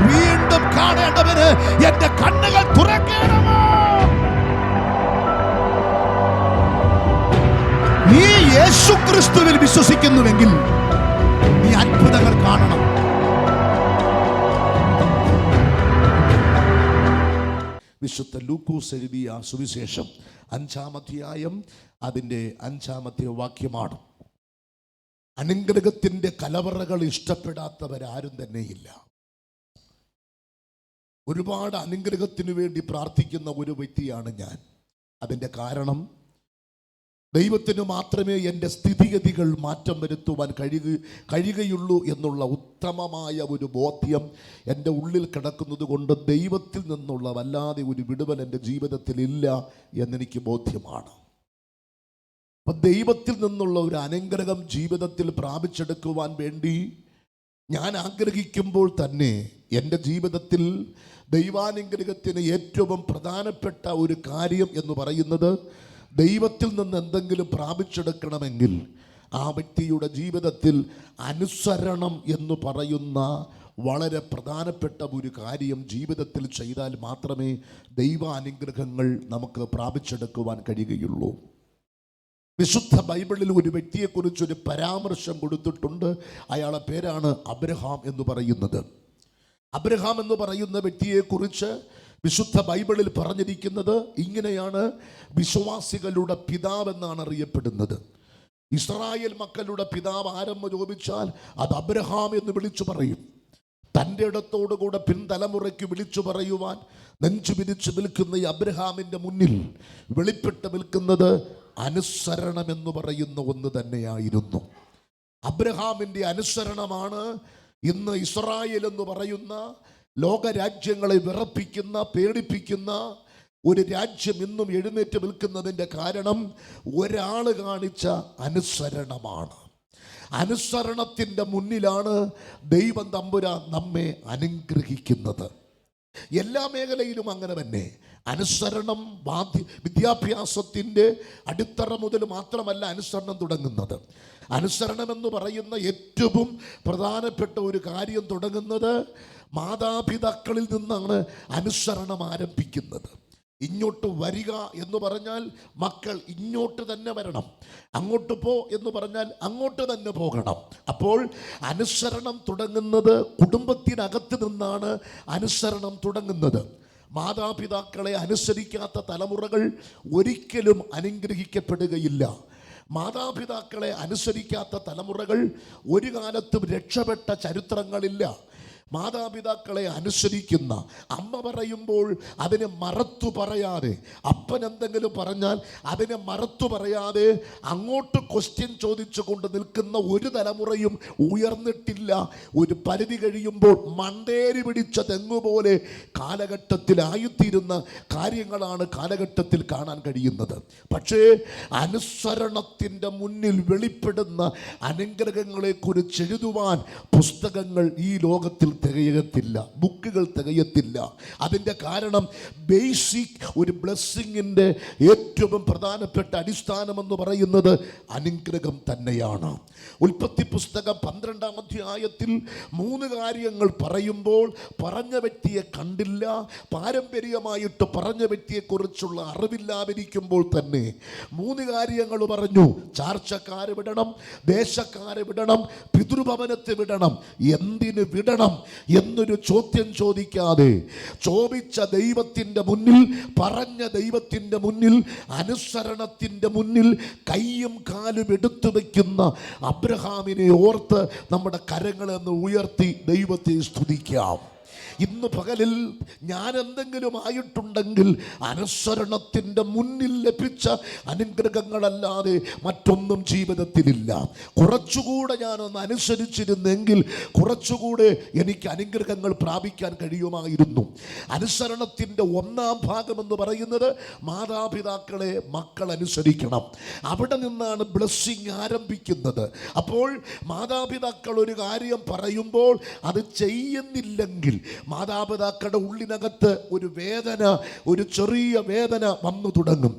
വീണ്ടും കാണേണ്ടവന് എന്റെ കണ്ണുകൾ തുറക്കണമോ? നീ യേശുക്രിസ്തുവിൽ വിശ്വസിക്കുന്നുവെങ്കിൽ നീ അത്ഭുതങ്ങൾ കാണണം. വിശുദ്ധ ലൂക്കോസ് എഴുതിയ സുവിശേഷം 5-ാം അധ്യായം അതിൻ്റെ 5-ാമത്തെ വാക്യമാണ്. അനുഗ്രഹത്തിൻ്റെ കലവറകൾ ഇഷ്ടപ്പെടാത്തവരാരും തന്നെയില്ല. ഒരുപാട് അനുഗ്രഹത്തിനു വേണ്ടി പ്രാർത്ഥിക്കുന്ന ഒരു വ്യക്തിയാണ് ഞാൻ. അതിൻ്റെ കാരണം ദൈവത്തിന് മാത്രമേ എൻ്റെ സ്ഥിതിഗതികൾ മാറ്റം വരുത്തുവാൻ കഴിയുകയുള്ളൂ എന്നുള്ള ഉത്തമമായ ഒരു ബോധ്യം എൻ്റെ ഉള്ളിൽ കിടക്കുന്നത് കൊണ്ട് ദൈവത്തിൽ നിന്നുള്ള വല്ലാതെ ഒരു വിടുതൽ എൻ്റെ ജീവിതത്തിൽ ഇല്ല എന്നെനിക്ക് ബോധ്യമാണ്. അപ്പം ദൈവത്തിൽ നിന്നുള്ള ഒരു അനുഗ്രഹം ജീവിതത്തിൽ പ്രാപിച്ചെടുക്കുവാൻ വേണ്ടി ഞാൻ ആഗ്രഹിക്കുമ്പോൾ തന്നെ എൻ്റെ ജീവിതത്തിൽ ദൈവാനുഗ്രഹത്തിന് ഏറ്റവും പ്രധാനപ്പെട്ട ഒരു കാര്യം എന്ന് പറയുന്നത്, ദൈവത്തിൽ നിന്ന് എന്തെങ്കിലും പ്രാപിച്ചെടുക്കണമെങ്കിൽ ആ വ്യക്തിയുടെ ജീവിതത്തിൽ അനുസരണം എന്ന് പറയുന്ന വളരെ പ്രധാനപ്പെട്ട ഒരു കാര്യം ജീവിതത്തിൽ ചെയ്താൽ മാത്രമേ ദൈവാനുഗ്രഹങ്ങൾ നമുക്ക് പ്രാപിച്ചെടുക്കുവാൻ കഴിയുകയുള്ളൂ. വിശുദ്ധ ബൈബിളിൽ ഒരു വ്യക്തിയെക്കുറിച്ചൊരു പരാമർശം കൊടുത്തിട്ടുണ്ട്. അയാളുടെ പേരാണ് അബ്രഹാം എന്ന് പറയുന്നത്. അബ്രഹാം എന്ന് പറയുന്ന വ്യക്തിയെക്കുറിച്ച് വിശുദ്ധ ബൈബിളിൽ പറഞ്ഞിരിക്കുന്നത് ഇങ്ങനെയാണ്: വിശ്വാസികളുടെ പിതാവെന്നാണ് അറിയപ്പെടുന്നത്. ഇസ്രായേൽ മക്കളുടെ പിതാവ് ആരെന്ന് ചോദിച്ചാൽ അത് അബ്രഹാം എന്ന് വിളിച്ചു പറയും. തൻ്റെ ഇടത്തോടുകൂടെ പിൻതലമുറയ്ക്ക് വിളിച്ചു പറയുവാൻ നെഞ്ചു പിരിച്ചു നിൽക്കുന്ന ഈ അബ്രഹാമിൻ്റെ മുന്നിൽ വെളിപ്പെട്ട് നിൽക്കുന്നത് അനുസരണമെന്ന് പറയുന്ന ഒന്ന് തന്നെയായിരുന്നു. അബ്രഹാമിൻ്റെ അനുസരണമാണ് ഇന്ന് ഇസ്രായേൽ എന്ന് പറയുന്ന ലോകരാജ്യങ്ങളെ വിറപ്പിക്കുന്ന, പേടിപ്പിക്കുന്ന ഒരു രാജ്യം ഇന്നും എഴുന്നേറ്റ് നിൽക്കുന്നതിൻ്റെ കാരണം ഒരാൾ കാണിച്ച അനുസരണമാണ്. അനുസരണത്തിൻ്റെ മുന്നിലാണ് ദൈവം തമ്പുരാൻ നമ്മെ അനുഗ്രഹിക്കുന്നത്. എല്ലാ മേഖലയിലും അങ്ങനെ തന്നെ. അനുസരണം വിദ്യാഭ്യാസത്തിൻ്റെ അടിത്തറ മുതൽ മാത്രമല്ല അനുസരണം തുടങ്ങുന്നത്. അനുസരണമെന്ന് പറയുന്ന ഏറ്റവും പ്രധാനപ്പെട്ട ഒരു കാര്യം തുടങ്ങുന്നത് മാതാപിതാക്കളിൽ നിന്നാണ് അനുസരണം ആരംഭിക്കുന്നത്. ഇങ്ങോട്ട് വരിക എന്ന് പറഞ്ഞാൽ മക്കൾ ഇങ്ങോട്ട് തന്നെ വരണം, അങ്ങോട്ട് പോ എന്ന് പറഞ്ഞാൽ അങ്ങോട്ട് തന്നെ പോകണം. അപ്പോൾ അനുസരണം തുടങ്ങുന്നത് കുടുംബത്തിനകത്ത് നിന്നാണ്. അനുസരണം തുടങ്ങുന്നത്. മാതാപിതാക്കളെ അനുസരിക്കാത്ത തലമുറകൾ ഒരിക്കലും അനുഗ്രഹിക്കപ്പെടുകയില്ല. മാതാപിതാക്കളെ അനുസരിക്കാത്ത തലമുറകൾ ഒരു കാലത്തും രക്ഷപ്പെട്ട ചരിത്രങ്ങളില്ല. മാതാപിതാക്കളെ അനുസരിക്കുന്ന അമ്മ പറയുമ്പോൾ അതിനെ മറത്തു പറയാതെ, അപ്പൻ എന്തെങ്കിലും പറഞ്ഞാൽ അതിനെ മറത്തു പറയാതെ അങ്ങോട്ട് ക്വസ്റ്റ്യൻ ചോദിച്ചു കൊണ്ട് നിൽക്കുന്ന ഒരു തലമുറയും ഉയർന്നിട്ടില്ല. ഒരു പരിധി കഴിയുമ്പോൾ മണ്ടേരി പിടിച്ച തെങ്ങുപോലെ കാലഘട്ടത്തിലായിത്തീരുന്ന കാര്യങ്ങളാണ് കാലഘട്ടത്തിൽ കാണാൻ കഴിയുന്നത്. പക്ഷേ അനുസരണത്തിൻ്റെ മുന്നിൽ വെളിപ്പെടുന്ന അനുഗ്രഹങ്ങളെക്കുറിച്ച് എഴുതുവാൻ പുസ്തകങ്ങൾ ഈ ലോകത്തിൽ തികയത്തില്ല, ബുക്കുകൾ തികയത്തില്ല. അതിൻ്റെ കാരണം ബേസിക് ഒരു ബ്ലെസ്സിങ്ങിൻ്റെ ഏറ്റവും പ്രധാനപ്പെട്ട അടിസ്ഥാനമെന്ന് പറയുന്നത് അനുഗ്രഹം തന്നെയാണ്. ഉൽപ്പത്തി പുസ്തകം 12-ാം അധ്യായത്തിൽ 3 കാര്യങ്ങൾ പറയുമ്പോൾ പറഞ്ഞ വ്യക്തിയെ കണ്ടില്ല. പാരമ്പര്യമായിട്ട് പറഞ്ഞ വ്യക്തിയെക്കുറിച്ചുള്ള അറിവില്ലാതിരിക്കുമ്പോൾ തന്നെ 3 കാര്യങ്ങൾ പറഞ്ഞു. ചാർച്ചക്കാരെ വിടണം, ദേശക്കാരെ വിടണം, പിതൃഭവനത്തെ വിടണം. എന്തിന് വിടണം എന്നൊരു ചോദ്യം ചോദിക്കാതെ ചോദിച്ച ദൈവത്തിൻ്റെ മുന്നിൽ, പറഞ്ഞ ദൈവത്തിൻ്റെ മുന്നിൽ, അനുസരണത്തിൻ്റെ മുന്നിൽ കൈയും കാലും എടുത്തു വയ്ക്കുന്ന അബ്രഹാമിനെ ഓർത്ത് നമ്മുടെ കരങ്ങളെന്ന് ഉയർത്തി ദൈവത്തെ സ്തുതിക്കാം. ഇന്ന് പകലിൽ ഞാൻ എന്തെങ്കിലും ആയിട്ടുണ്ടെങ്കിൽ അനുസരണത്തിൻ്റെ മുന്നിൽ ലഭിച്ച അനുഗ്രഹങ്ങളല്ലാതെ മറ്റൊന്നും ജീവിതത്തിലില്ല. കുറച്ചുകൂടെ ഞാനൊന്ന് അനുസരിച്ചിരുന്നെങ്കിൽ കുറച്ചുകൂടെ എനിക്ക് അനുഗ്രഹങ്ങൾ പ്രാപിക്കാൻ കഴിയുമായിരുന്നു. അനുസരണത്തിൻ്റെ 1-ാം ഭാഗമെന്ന് പറയുന്നത് മാതാപിതാക്കളെ മക്കൾ അനുസരിക്കണം. അവിടെ നിന്നാണ് ബ്ലെസ്സിങ് ആരംഭിക്കുന്നത്. അപ്പോൾ മാതാപിതാക്കൾ ഒരു കാര്യം പറയുമ്പോൾ അത് ചെയ്യുന്നില്ലെങ്കിൽ, മാതാപിതാക്കളുടെ ഉള്ളിനകത്ത് ഒരു വേദന, ഒരു ചെറിയ വേദന വന്നു തുടങ്ങും.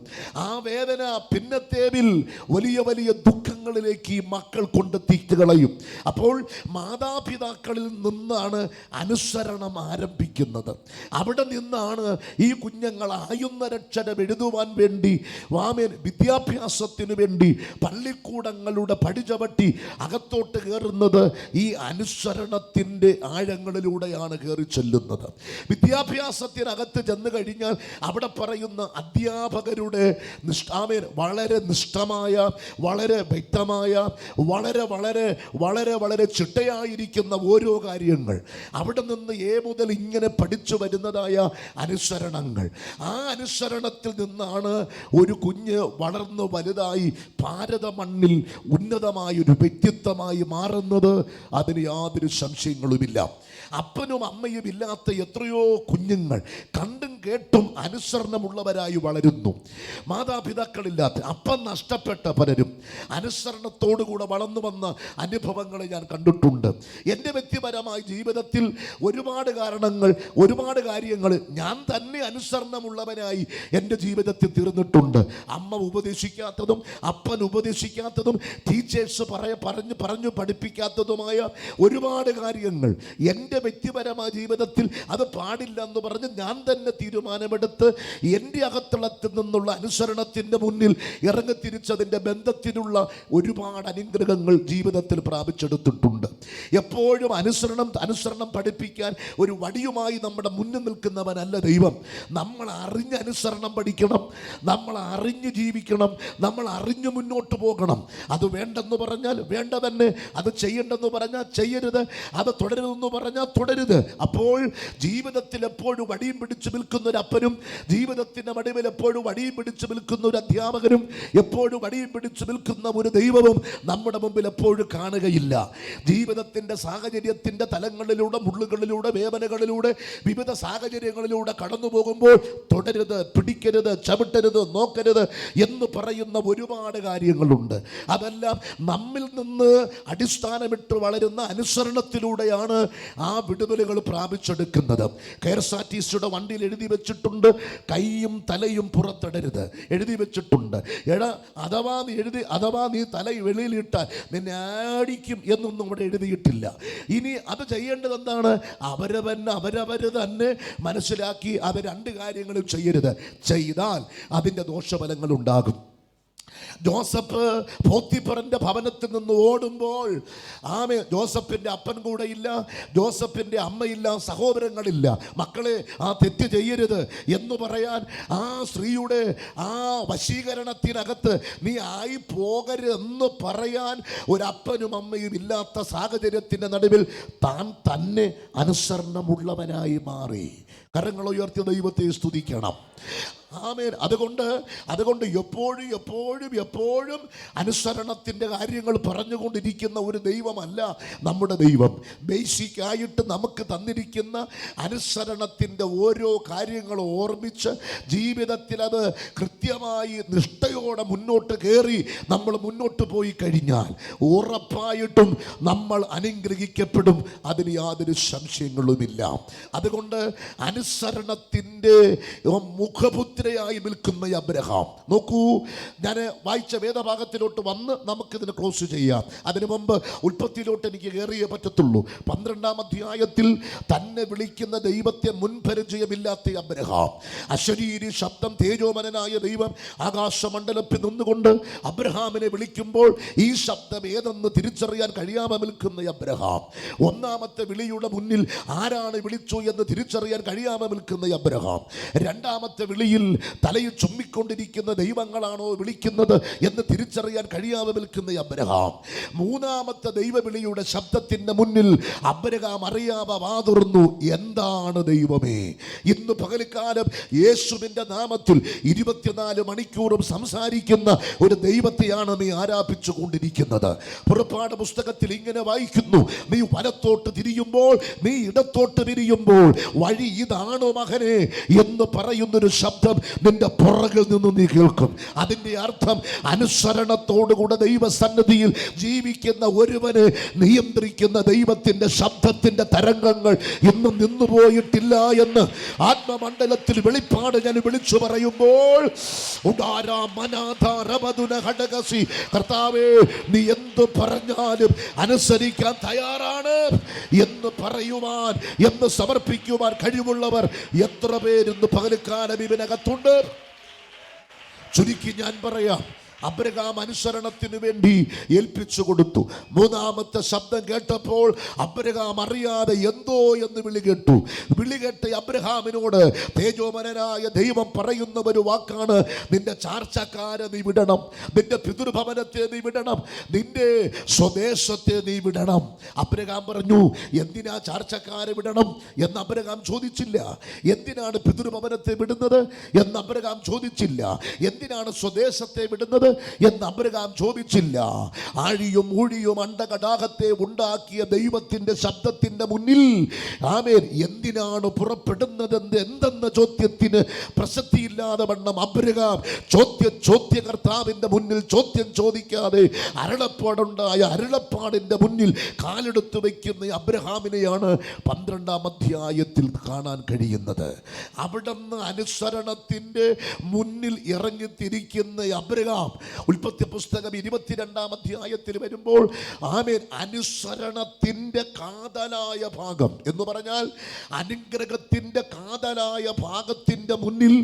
ആ വേദന പിന്നത്തേവിൽ വലിയ വലിയ ദുഃഖങ്ങളിലേക്ക് ഈ മക്കൾ കൊണ്ടെത്തിച്ചു കളയും. അപ്പോൾ മാതാപിതാക്കളിൽ നിന്നാണ് അനുസരണം ആരംഭിക്കുന്നത്. അവിടെ നിന്നാണ് ഈ കുഞ്ഞുങ്ങൾ ആയുന്നരക്ഷരം എഴുതുവാൻ വേണ്ടി, വിദ്യാഭ്യാസത്തിന് വേണ്ടി പള്ളിക്കൂടങ്ങളുടെ പടിചവട്ടി അകത്തോട്ട് കയറുന്നത്. ഈ അനുസരണത്തിൻ്റെ ആഴങ്ങളിലൂടെയാണ് കയറി ചെല്ലുന്നത്. വിദ്യാഭ്യാസത്തിനകത്ത് ചെന്ന് കഴിഞ്ഞാൽ അവിടെ പറയുന്ന അധ്യാപകരുടെ വളരെ നിഷ്ഠമായ, വളരെ വ്യക്തമായ, വളരെ വളരെ വളരെ വളരെ ചിട്ടയായിരിക്കുന്ന ഓരോ കാര്യങ്ങൾ, അവിടെ നിന്ന് മുതൽ ഇങ്ങനെ പഠിച്ചു വരുന്നതായ അനുസരണങ്ങൾ. ആ അനുസരണത്തിൽ നിന്നാണ് ഒരു കുഞ്ഞ് വളർന്നു വലുതായി ഭാരത മണ്ണിൽ ഉന്നതമായൊരു വ്യക്തിത്വമായി മാറുന്നത്. അതിന് യാതൊരു സംശയങ്ങളുമില്ല. അപ്പനും അമ്മയും ഇല്ലാത്ത എത്രയോ കുഞ്ഞുങ്ങൾ കണ്ടും കേട്ടും അനുസരണമുള്ളവരായി വളരുന്നു. മാതാപിതാക്കളില്ലാത്ത, അപ്പം നഷ്ടപ്പെട്ട പലരും അനുസരണത്തോടുകൂടെ വളർന്നു വന്ന അനുഭവങ്ങളെ ഞാൻ കണ്ടിട്ടുണ്ട്. എൻ്റെ വ്യക്തിപരമായ ജീവിതത്തിൽ ഒരുപാട് കാര്യങ്ങൾ ഞാൻ തന്നെ അനുസരണമുള്ളവനായി എൻ്റെ ജീവിതത്തിൽ തീർന്നിട്ടുണ്ട്. അമ്മ ഉപദേശിക്കാത്തതും അപ്പൻ ഉപദേശിക്കാത്തതും ടീച്ചേഴ്സ് പറഞ്ഞു പഠിപ്പിക്കാത്തതുമായ ഒരുപാട് കാര്യങ്ങൾ എൻ്റെ വ്യക്തിപരമായ ജീവിതത്തിൽ അത് പാടില്ലെന്ന് പറഞ്ഞ് ഞാൻ തന്നെ തീരുമാനമെടുത്ത് എൻ്റെ അകത്തളത്തിൽ നിന്നുള്ള അനുസരണത്തിൻ്റെ മുന്നിൽ ഇറങ്ങിത്തിരിച്ചതിൻ്റെ ബന്ധത്തിലുള്ള ഒരുപാട് അനുഗ്രഹങ്ങൾ ജീവിതത്തിൽ പ്രാപിച്ചെടുത്തിട്ടുണ്ട്. എപ്പോഴും അനുസരണം പഠിപ്പിക്കാൻ ഒരു വടിയുമായി നമ്മുടെ മുന്നിൽ നിൽക്കുന്നവനല്ല ദൈവം. നമ്മൾ അറിഞ്ഞ് അനുസരണം പഠിക്കണം, നമ്മൾ അറിഞ്ഞ് ജീവിക്കണം, നമ്മൾ അറിഞ്ഞ് മുന്നോട്ട് പോകണം. അത് വേണ്ടെന്ന് പറഞ്ഞാൽ വേണ്ട തന്നെ, അത് ചെയ്യേണ്ടെന്ന് പറഞ്ഞാൽ ചെയ്യരുത്, അത് തുടരുതെന്ന് പറഞ്ഞാൽ തുടരുത്. അപ്പോൾ ജീവിതത്തിൽ എപ്പോഴും വടിയും പിടിച്ചു നിൽക്കുന്ന ഒരു അപ്പനും, ജീവിതത്തിന്റെ വടിവിൽ എപ്പോഴും വടിയും പിടിച്ചു നിൽക്കുന്ന ഒരു അധ്യാപകനും, എപ്പോഴും വടിയും പിടിച്ചു നിൽക്കുന്ന ഒരു ദൈവവും നമ്മുടെ മുമ്പിൽ എപ്പോഴും കാണുകയില്ല. ജീവിതത്തിന്റെ സാഹചര്യത്തിന്റെ തലങ്ങളിലൂടെ, മുള്ളുകളിലൂടെ, വേദനകളിലൂടെ, വിവിധ സാഹചര്യങ്ങളിലൂടെ കടന്നു പോകുമ്പോൾ തുടരുത്, പിടിക്കരുത്, ചവിട്ടരുത്, നോക്കരുത് എന്ന് പറയുന്ന ഒരുപാട് കാര്യങ്ങളുണ്ട്. അതെല്ലാം നമ്മിൽ നിന്ന് അടിസ്ഥാനമിട്ട് വളരുന്ന അനുസരണത്തിലൂടെയാണ് ആ വിടുതലുകൾ പ്രാപിച്ചെടുക്കുന്നത്. KSRTCയുടെ വണ്ടിയിൽ എഴുതി വെച്ചിട്ടുണ്ട്, കൈയും തലയും പുറത്തിടരുത് എഴുതി വെച്ചിട്ടുണ്ട്. അഥവാ നീ തല വെളിയിലിട്ടാൽ നിന്നെ ആടിക്കും എന്നൊന്നും ഇവിടെ എഴുതിയിട്ടില്ല. ഇനി അത് ചെയ്യേണ്ടത് എന്താണ്? അവരവർ തന്നെ മനസ്സിലാക്കി അത് രണ്ട് കാര്യങ്ങളും ചെയ്യരുത്. ചെയ്താൽ അതിൻ്റെ ദോഷഫലങ്ങൾ ഉണ്ടാകും. ജോസഫ് പോത്തിഫറിന്റെ ഭവനത്തിൽ നിന്ന് ഓടുമ്പോൾ ജോസഫിന്റെ അപ്പൻ കൂടെ ഇല്ല, ജോസഫിന്റെ അമ്മയില്ല, സഹോദരങ്ങളില്ല. മക്കളെ, ആ തെറ്റ് ചെയ്യരുത് എന്ന് പറയാൻ, ആ സ്ത്രീയുടെ ആ വശീകരണത്തിനകത്ത് നീ ആയി പോകരുതെന്ന് പറയാൻ ഒരപ്പനും അമ്മയും ഇല്ലാത്ത സാഹചര്യത്തിൻ്റെ നടുവിൽ താൻ തന്നെ അനുസരണമുള്ളവനായി മാറി. കരങ്ങൾ ഉയർത്തി ദൈവത്തെ സ്തുതിക്കണം. ആമേൻ. അതുകൊണ്ട് എപ്പോഴും അനുസരണത്തിൻ്റെ കാര്യങ്ങൾ പറഞ്ഞുകൊണ്ടിരിക്കുന്ന ഒരു ദൈവമല്ല നമ്മുടെ ദൈവം. ബേസിക്കായിട്ട് നമുക്ക് തന്നിരിക്കുന്ന അനുസരണത്തിൻ്റെ ഓരോ കാര്യങ്ങളും ഓർമ്മിച്ച് ജീവിതത്തിൽ അത് കൃത്യമായി നിഷ്ഠയോടെ മുന്നോട്ട് കയറി നമ്മൾ മുന്നോട്ട് പോയി കഴിഞ്ഞാൽ ഉറപ്പായിട്ടും നമ്മൾ അനുഗ്രഹിക്കപ്പെടും. അതിന് യാതൊരു സംശയങ്ങളുമില്ല. അതുകൊണ്ട് അനുസരണത്തിൻ്റെ മുഖപുത്രയായി നിൽക്കുന്ന അബ്രഹാം, നോക്കൂ, ഞാൻ വായിച്ച വേദഭാഗത്തിലോട്ട് വന്ന് നമുക്കിതിന് ക്ലോസ് ചെയ്യാം. അതിനു മുമ്പ് ഉൽപ്പത്തിയിലോട്ട് എനിക്ക് കയറിയേ പറ്റത്തുള്ളൂ. 12-ാം അധ്യായത്തിൽ തന്നെ വിളിക്കുന്ന ദൈവത്തെ മുൻപരിചയമില്ലാത്ത അബ്രഹാം, അശരീരി ശബ്ദം തേജോമനനായ ദൈവം ആകാശമണ്ഡലത്തിൽ നിന്നുകൊണ്ട് അബ്രഹാമിനെ വിളിക്കുമ്പോൾ ഈ ശബ്ദം ഏതെന്ന് തിരിച്ചറിയാൻ കഴിയാതെ നിൽക്കുന്ന അബ്രഹാം, ഒന്നാമത്തെ വിളിയുടെ മുന്നിൽ ആരാണ് വിളിച്ചു എന്ന് തിരിച്ചറിയാൻ കഴിയാതെ നിൽക്കുന്ന അബ്രഹാം, രണ്ടാമത്തെ വിളിയിൽ തലയിൽ ചുമ്മിക്കൊണ്ടിരിക്കുന്ന ദൈവങ്ങളാണോ വിളിക്കുന്നത് എന്ന് തിരിച്ചറിയാൻ കഴിയാതെ നിൽക്കുന്ന അബ്രഹാം, മൂന്നാമത്തെ ദൈവവിളിയുടെ ശബ്ദത്തിന്റെ മുന്നിൽ അബ്രഹാം അറിയാതെ വാതുറന്നു, എന്താണ് ദൈവമേ? ഇന്ന് പകൽക്കാലം യേശുവിന്റെ നാമത്തിൽ 24 മണിക്കൂറും സംസാരിക്കുന്ന ഒരു ദൈവത്തെയാണ് നീ ആരാധിച്ചു കൊണ്ടിരിക്കുന്നത്. പുറപ്പാട് പുസ്തകത്തിൽ ഇങ്ങനെ വായിക്കുന്നു, നീ വലത്തോട്ട് തിരിയുമ്പോൾ, നീ ഇടത്തോട്ട് തിരിയുമ്പോൾ വഴി ഇതാണോ മകനെ എന്ന് പറയുന്നൊരു ശബ്ദം നിന്റെ പുറകിൽ നിന്ന് നീ കേൾക്കും. അതിൻ്റെ അർത്ഥം അനുസരണത്തോടുകൂടെ ദൈവസന്നിധിയിൽ ജീവിക്കുന്ന ഒരുവന് നിയന്ത്രിക്കുന്ന ദൈവത്തിൻ്റെ ശബ്ദത്തിൻ്റെ തരംഗങ്ങൾ ഇന്നും നിന്നുപോയിട്ടില്ല എന്ന് ആത്മമണ്ഡലത്തിൽ വെളിപ്പാട് ഞാൻ വിളിച്ചു പറയുമ്പോൾ, കർത്താവേ, നീ എന്തു പറഞ്ഞാലും അനുസരിക്കാൻ തയ്യാറാണ് എന്ന് പറയുവാൻ, എന്ന് സമർപ്പിക്കുവാൻ കഴിവുള്ളവർ എത്ര പേരിന്ന് പകൽക്കാലം ഇതിനകത്തുണ്ട്? ചുരുക്കി ഞാൻ പറയാം, അബ്രഹാം അനുസരണത്തിന് വേണ്ടി ഏൽപ്പിച്ചു കൊടുത്തു. മൂന്നാമത്തെ ശബ്ദം കേട്ടപ്പോൾ അബ്രഹാം അറിയാതെ എന്തോ എന്ന് വിളി കേട്ടു. വിളി കേട്ട അബ്രഹാമിനോട് തേജോമനനായ ദൈവം പറയുന്ന ഒരു വാക്കാണ്, നിന്റെ ചാർച്ചക്കാരെ നീ വിടണം, നിന്റെ പിതൃഭവനത്തെ നീ വിടണം, നിന്റെ സ്വദേശത്തെ നീ വിടണം. അബ്രഹാം പറഞ്ഞു, എന്തിനാ ചാർച്ചക്കാരെ വിടണം എന്ന് അബ്രഹാം ചോദിച്ചില്ല. എന്തിനാണ് പിതൃഭവനത്തെ വിടുന്നത് എന്ന് അബ്രഹാം ചോദിച്ചില്ല. എന്തിനാണ് സ്വദേശത്തെ വിടുന്നത് എന്ന് അബ്രഹാം ചോദിച്ചില്ല. ആഴിയും ഊഴിയും അണ്ടകടാകത്തെ ഉണ്ടാക്കിയ ദൈവത്തിന്റെ ശബ്ദത്തിന്റെ മുന്നിൽ ആമേൻ എന്തിനാണ് പുറപ്പെടുന്നതെന്ന് എന്തെന്ന ചോദ്യത്തിന് പ്രസക്തിയില്ലാതെ വണ്ണം അബ്രഹാം ചോദ്യകർത്താവിന്റെ മുന്നിൽ ചോദ്യം ചോദിക്കാതെ അരുളപ്പാടുണ്ടായ അരുളപ്പാടിന്റെ മുന്നിൽ കാലെടുത്ത് വയ്ക്കുന്ന അബ്രഹാമിനെയാണ് 12-ാം അധ്യായത്തിൽ കാണാൻ കഴിയുന്നത്. അവിടുന്ന് അനുസരണത്തിന്റെ മുന്നിൽ ഇറങ്ങിത്തിരിക്കുന്ന അബ്രഹാം ഉൽപ്പത്തി പുസ്തകം 22-ാം അധ്യായത്തിൽ വരുമ്പോൾ ആമേൻ അനുസരണത്തിന്റെ കാതലായ ഭാഗം എന്ന് പറഞ്ഞാൽ അനുഗ്രഹത്തിന്റെ കാതലായ ഭാഗത്തിന്റെ മുന്നിൽ,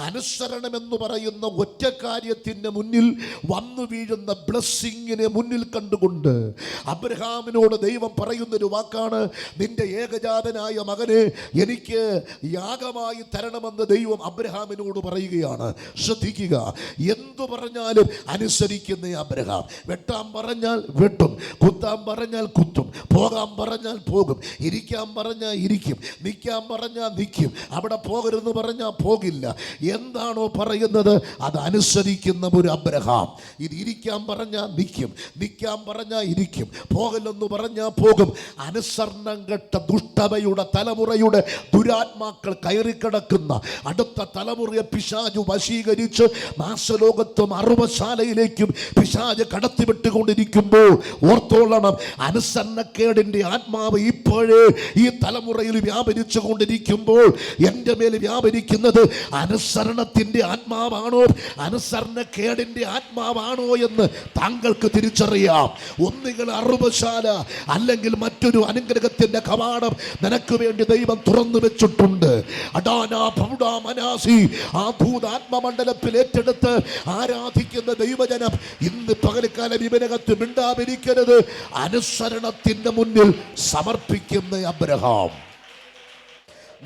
അനുസരണം എന്ന് പറയുന്ന ഒറ്റ കാര്യത്തിന്റെ മുന്നിൽ വന്നു വീഴുന്ന ബ്ലെസ്സിങ്ങിനെ മുന്നിൽ കണ്ടുകൊണ്ട് അബ്രഹാമിനോട് ദൈവം പറയുന്നൊരു വാക്കാണ്, നിന്റെ ഏകജാതനായ മകനെ എനിക്ക് യാഗമായി തരണമെന്ന് ദൈവം അബ്രഹാമിനോട് പറയുകയാണ്. ശ്രദ്ധിക്കുക, എന്തു പറഞ്ഞാലും അനുസരിക്കുന്ന അബ്രഹാം. വെട്ടാൻ പറഞ്ഞാൽ വെട്ടും, കുത്താൻ പറഞ്ഞാൽ കുത്തും, പോകാൻ പറഞ്ഞാൽ പോകും, ഇരിക്കാൻ പറഞ്ഞാൽ ഇരിക്കും, നിൽക്കാൻ പറഞ്ഞാൽ നിൽക്കും, അവിടെ പോകരുതെന്ന് പറഞ്ഞാൽ പോകില്ല. എന്താണോ പറയുന്നത് അത് അനുസരിക്കുന്ന ഒരു അബ്രഹാം. ഇത് ഇരിക്കാൻ പറഞ്ഞാൽ നിൽക്കും, നിൽക്കാൻ പറഞ്ഞാൽ ഇരിക്കും, പോകലെന്ന് പറഞ്ഞാൽ പോകും. അനുസരണം കെട്ട ദുഷ്ടതയുടെ തലമുറയുടെ ദുരാത്മാക്കൾ കയറിക്കിടക്കുന്ന അടുത്ത തലമുറയെ പിശാചു വശീകരിച്ച് നാശലോകത്തും അറുപശാലയിലേക്കും പിശാച് കടത്തിവിട്ടുകൊണ്ടിരിക്കുമ്പോൾ ഓർത്തോളണം, അനുസരണക്കേടിന്റെ ആത്മാവ് ഇപ്പോഴേ ഈ തലമുറയിൽ വ്യാപരിച്ചു കൊണ്ടിരിക്കുമ്പോൾ എൻ്റെ മേൽ വ്യാപരിക്കുന്നത് അനുസരണത്തിന്റെ ആത്മാവാണോ അനുസരണക്കേടിന്റെ ആത്മാവാണോ എന്ന് താങ്കൾക്ക് തിരിച്ചറിയാം. ഒന്നുകിൽ അറുപശാല അല്ലെങ്കിൽ മറ്റൊരു അനുഗ്രഹത്തിന്റെ കവാടം നിനക്ക് വേണ്ടി ദൈവം തുറന്നു വെച്ചിട്ടുണ്ട്. ആ ഭൂതാത്മമണ്ഡലത്തിൽ ഏറ്റെടുത്ത് ആരാധിക്കുന്ന ദൈവജനം ഇന്ന് പകൽക്കാലം ഇവനകത്ത് മിണ്ടാതിരിക്കരുത്. അനുസരണത്തിന്റെ മുന്നിൽ സമർപ്പിക്കുന്ന അബ്രഹാം.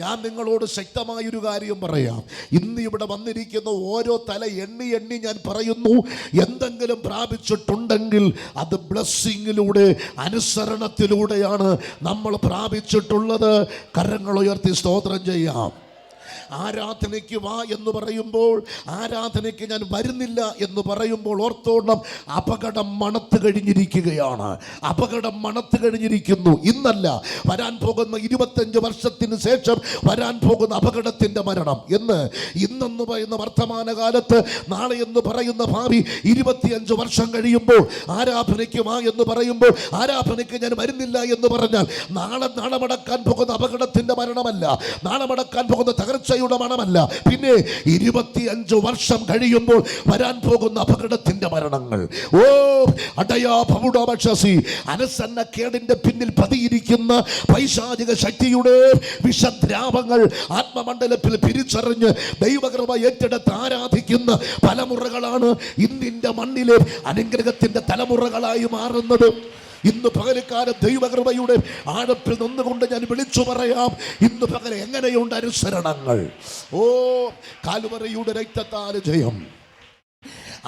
ഞാൻ നിങ്ങളോട് ശക്തമായൊരു കാര്യം പറയാം. ഇന്ന് ഇവിടെ വന്നിരിക്കുന്ന ഓരോ തല എണ്ണി എണ്ണി ഞാൻ പറയുന്നു, എന്തെങ്കിലും പ്രാപിച്ചിട്ടുണ്ടെങ്കിൽ അത് ബ്ലെസ്സിങ്ങിലൂടെ, അനുസരണത്തിലൂടെയാണ് നമ്മൾ പ്രാപിച്ചിട്ടുള്ളത്. കരങ്ങൾ ഉയർത്തി സ്തോത്രം ചെയ്യാം. ആരാധനയ്ക്ക് വാ എന്ന് പറയുമ്പോൾ, ആരാധനയ്ക്ക് ഞാൻ വരുന്നില്ല എന്ന് പറയുമ്പോൾ ഓർത്തോണം, അപകടം മണത്ത് കഴിഞ്ഞിരിക്കുകയാണ്. അപകടം മണത്ത് കഴിഞ്ഞിരിക്കുന്നു. ഇന്നല്ല, വരാൻ പോകുന്ന 25 വർഷത്തിന് ശേഷം വരാൻ പോകുന്ന അപകടത്തിൻ്റെ മരണം എന്ന്, ഇന്നെന്ന് പറയുന്ന വർത്തമാനകാലത്ത്, നാളെ എന്ന് പറയുന്ന ഭാവി 25 വർഷം കഴിയുമ്പോൾ ആരാധനയ്ക്ക് വാ എന്ന് പറയുമ്പോൾ, ആരാധനയ്ക്ക് ഞാൻ വരുന്നില്ല എന്ന് പറഞ്ഞാൽ നാളെ മടക്കാൻ പോകുന്ന അപകടത്തിൻ്റെ മരണമല്ല, നാളെ മടക്കാൻ പോകുന്ന തകർച്ചയുടെ മരണമല്ല, പിന്നെ 25 വർഷം കഴിയുമ്പോൾ വരാൻ പോകുന്ന അപകടത്തിന്റെ മരണങ്ങൾ. ഓ അടയാ ഭൗഡാപക്ഷസി, അനുസരണക്കേടിന്റെ പിന്നിൽ പതിയിരിക്കുന്ന പൈശാചിക ശക്തിയുടെ വിഷദ്രാവങ്ങൾ ആത്മമണ്ഡലത്തിൽ പിരിച്ചറിഞ്ഞ് ദൈവകൃപ ഏറ്റെടുത്ത് ആരാധിക്കുന്ന തലമുറകളാണ് ഇന്നിന്റെ മണ്ണിലെ അനുഗ്രഹത്തിന്റെ തലമുറകളായി മാറുന്നത്. ഇന്ന് പകൽക്കാലം ദൈവകൃപയുടെ ആഴത്തിൽ നിന്നുകൊണ്ട് ഞാൻ വിളിച്ചു പറയാം, ഇന്ന് പകൽ എങ്ങനെയുണ്ട് അനുസരണങ്ങൾ. ഓ കാൽവരിയുടെ രക്തത്താൽ ജയം,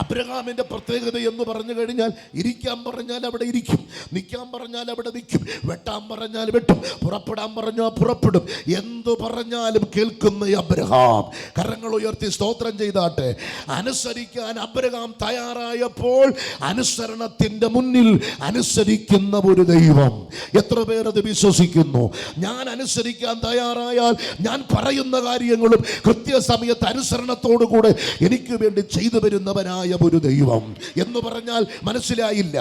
അബ്രഹാമിന്റെ പ്രത്യേകത എന്ന് പറഞ്ഞു കഴിഞ്ഞാൽ ഇരിക്കാൻ പറഞ്ഞാൽ അവിടെ ഇരിക്കും, നിൽക്കാൻ പറഞ്ഞാൽ അവിടെ നിൽക്കും, വെട്ടാൻ പറഞ്ഞാൽ വെട്ടും, പുറപ്പെടാൻ പറഞ്ഞാൽ പുറപ്പെടും, എന്തു പറഞ്ഞാലും കേൾക്കുന്ന അബ്രഹാം. കരങ്ങൾ ഉയർത്തി സ്തോത്രം ചെയ്താട്ടെ. അനുസരിക്കാൻ അബ്രഹാം തയ്യാറായപ്പോൾ അനുസരണത്തിന്റെ മുന്നിൽ അനുസരിക്കുന്ന ഒരു ദൈവം. എത്ര പേർ അത് വിശ്വസിക്കുന്നു? ഞാൻ അനുസരിക്കാൻ തയ്യാറായാൽ ഞാൻ പറയുന്ന കാര്യങ്ങളും കൃത്യസമയത്ത് അനുസരണത്തോടു കൂടെ എനിക്ക് വേണ്ടി ചെയ്തു വരുന്നവനായ ഒരു ദൈവം എന്ന് പറഞ്ഞാൽ മനസ്സിലായില്ല.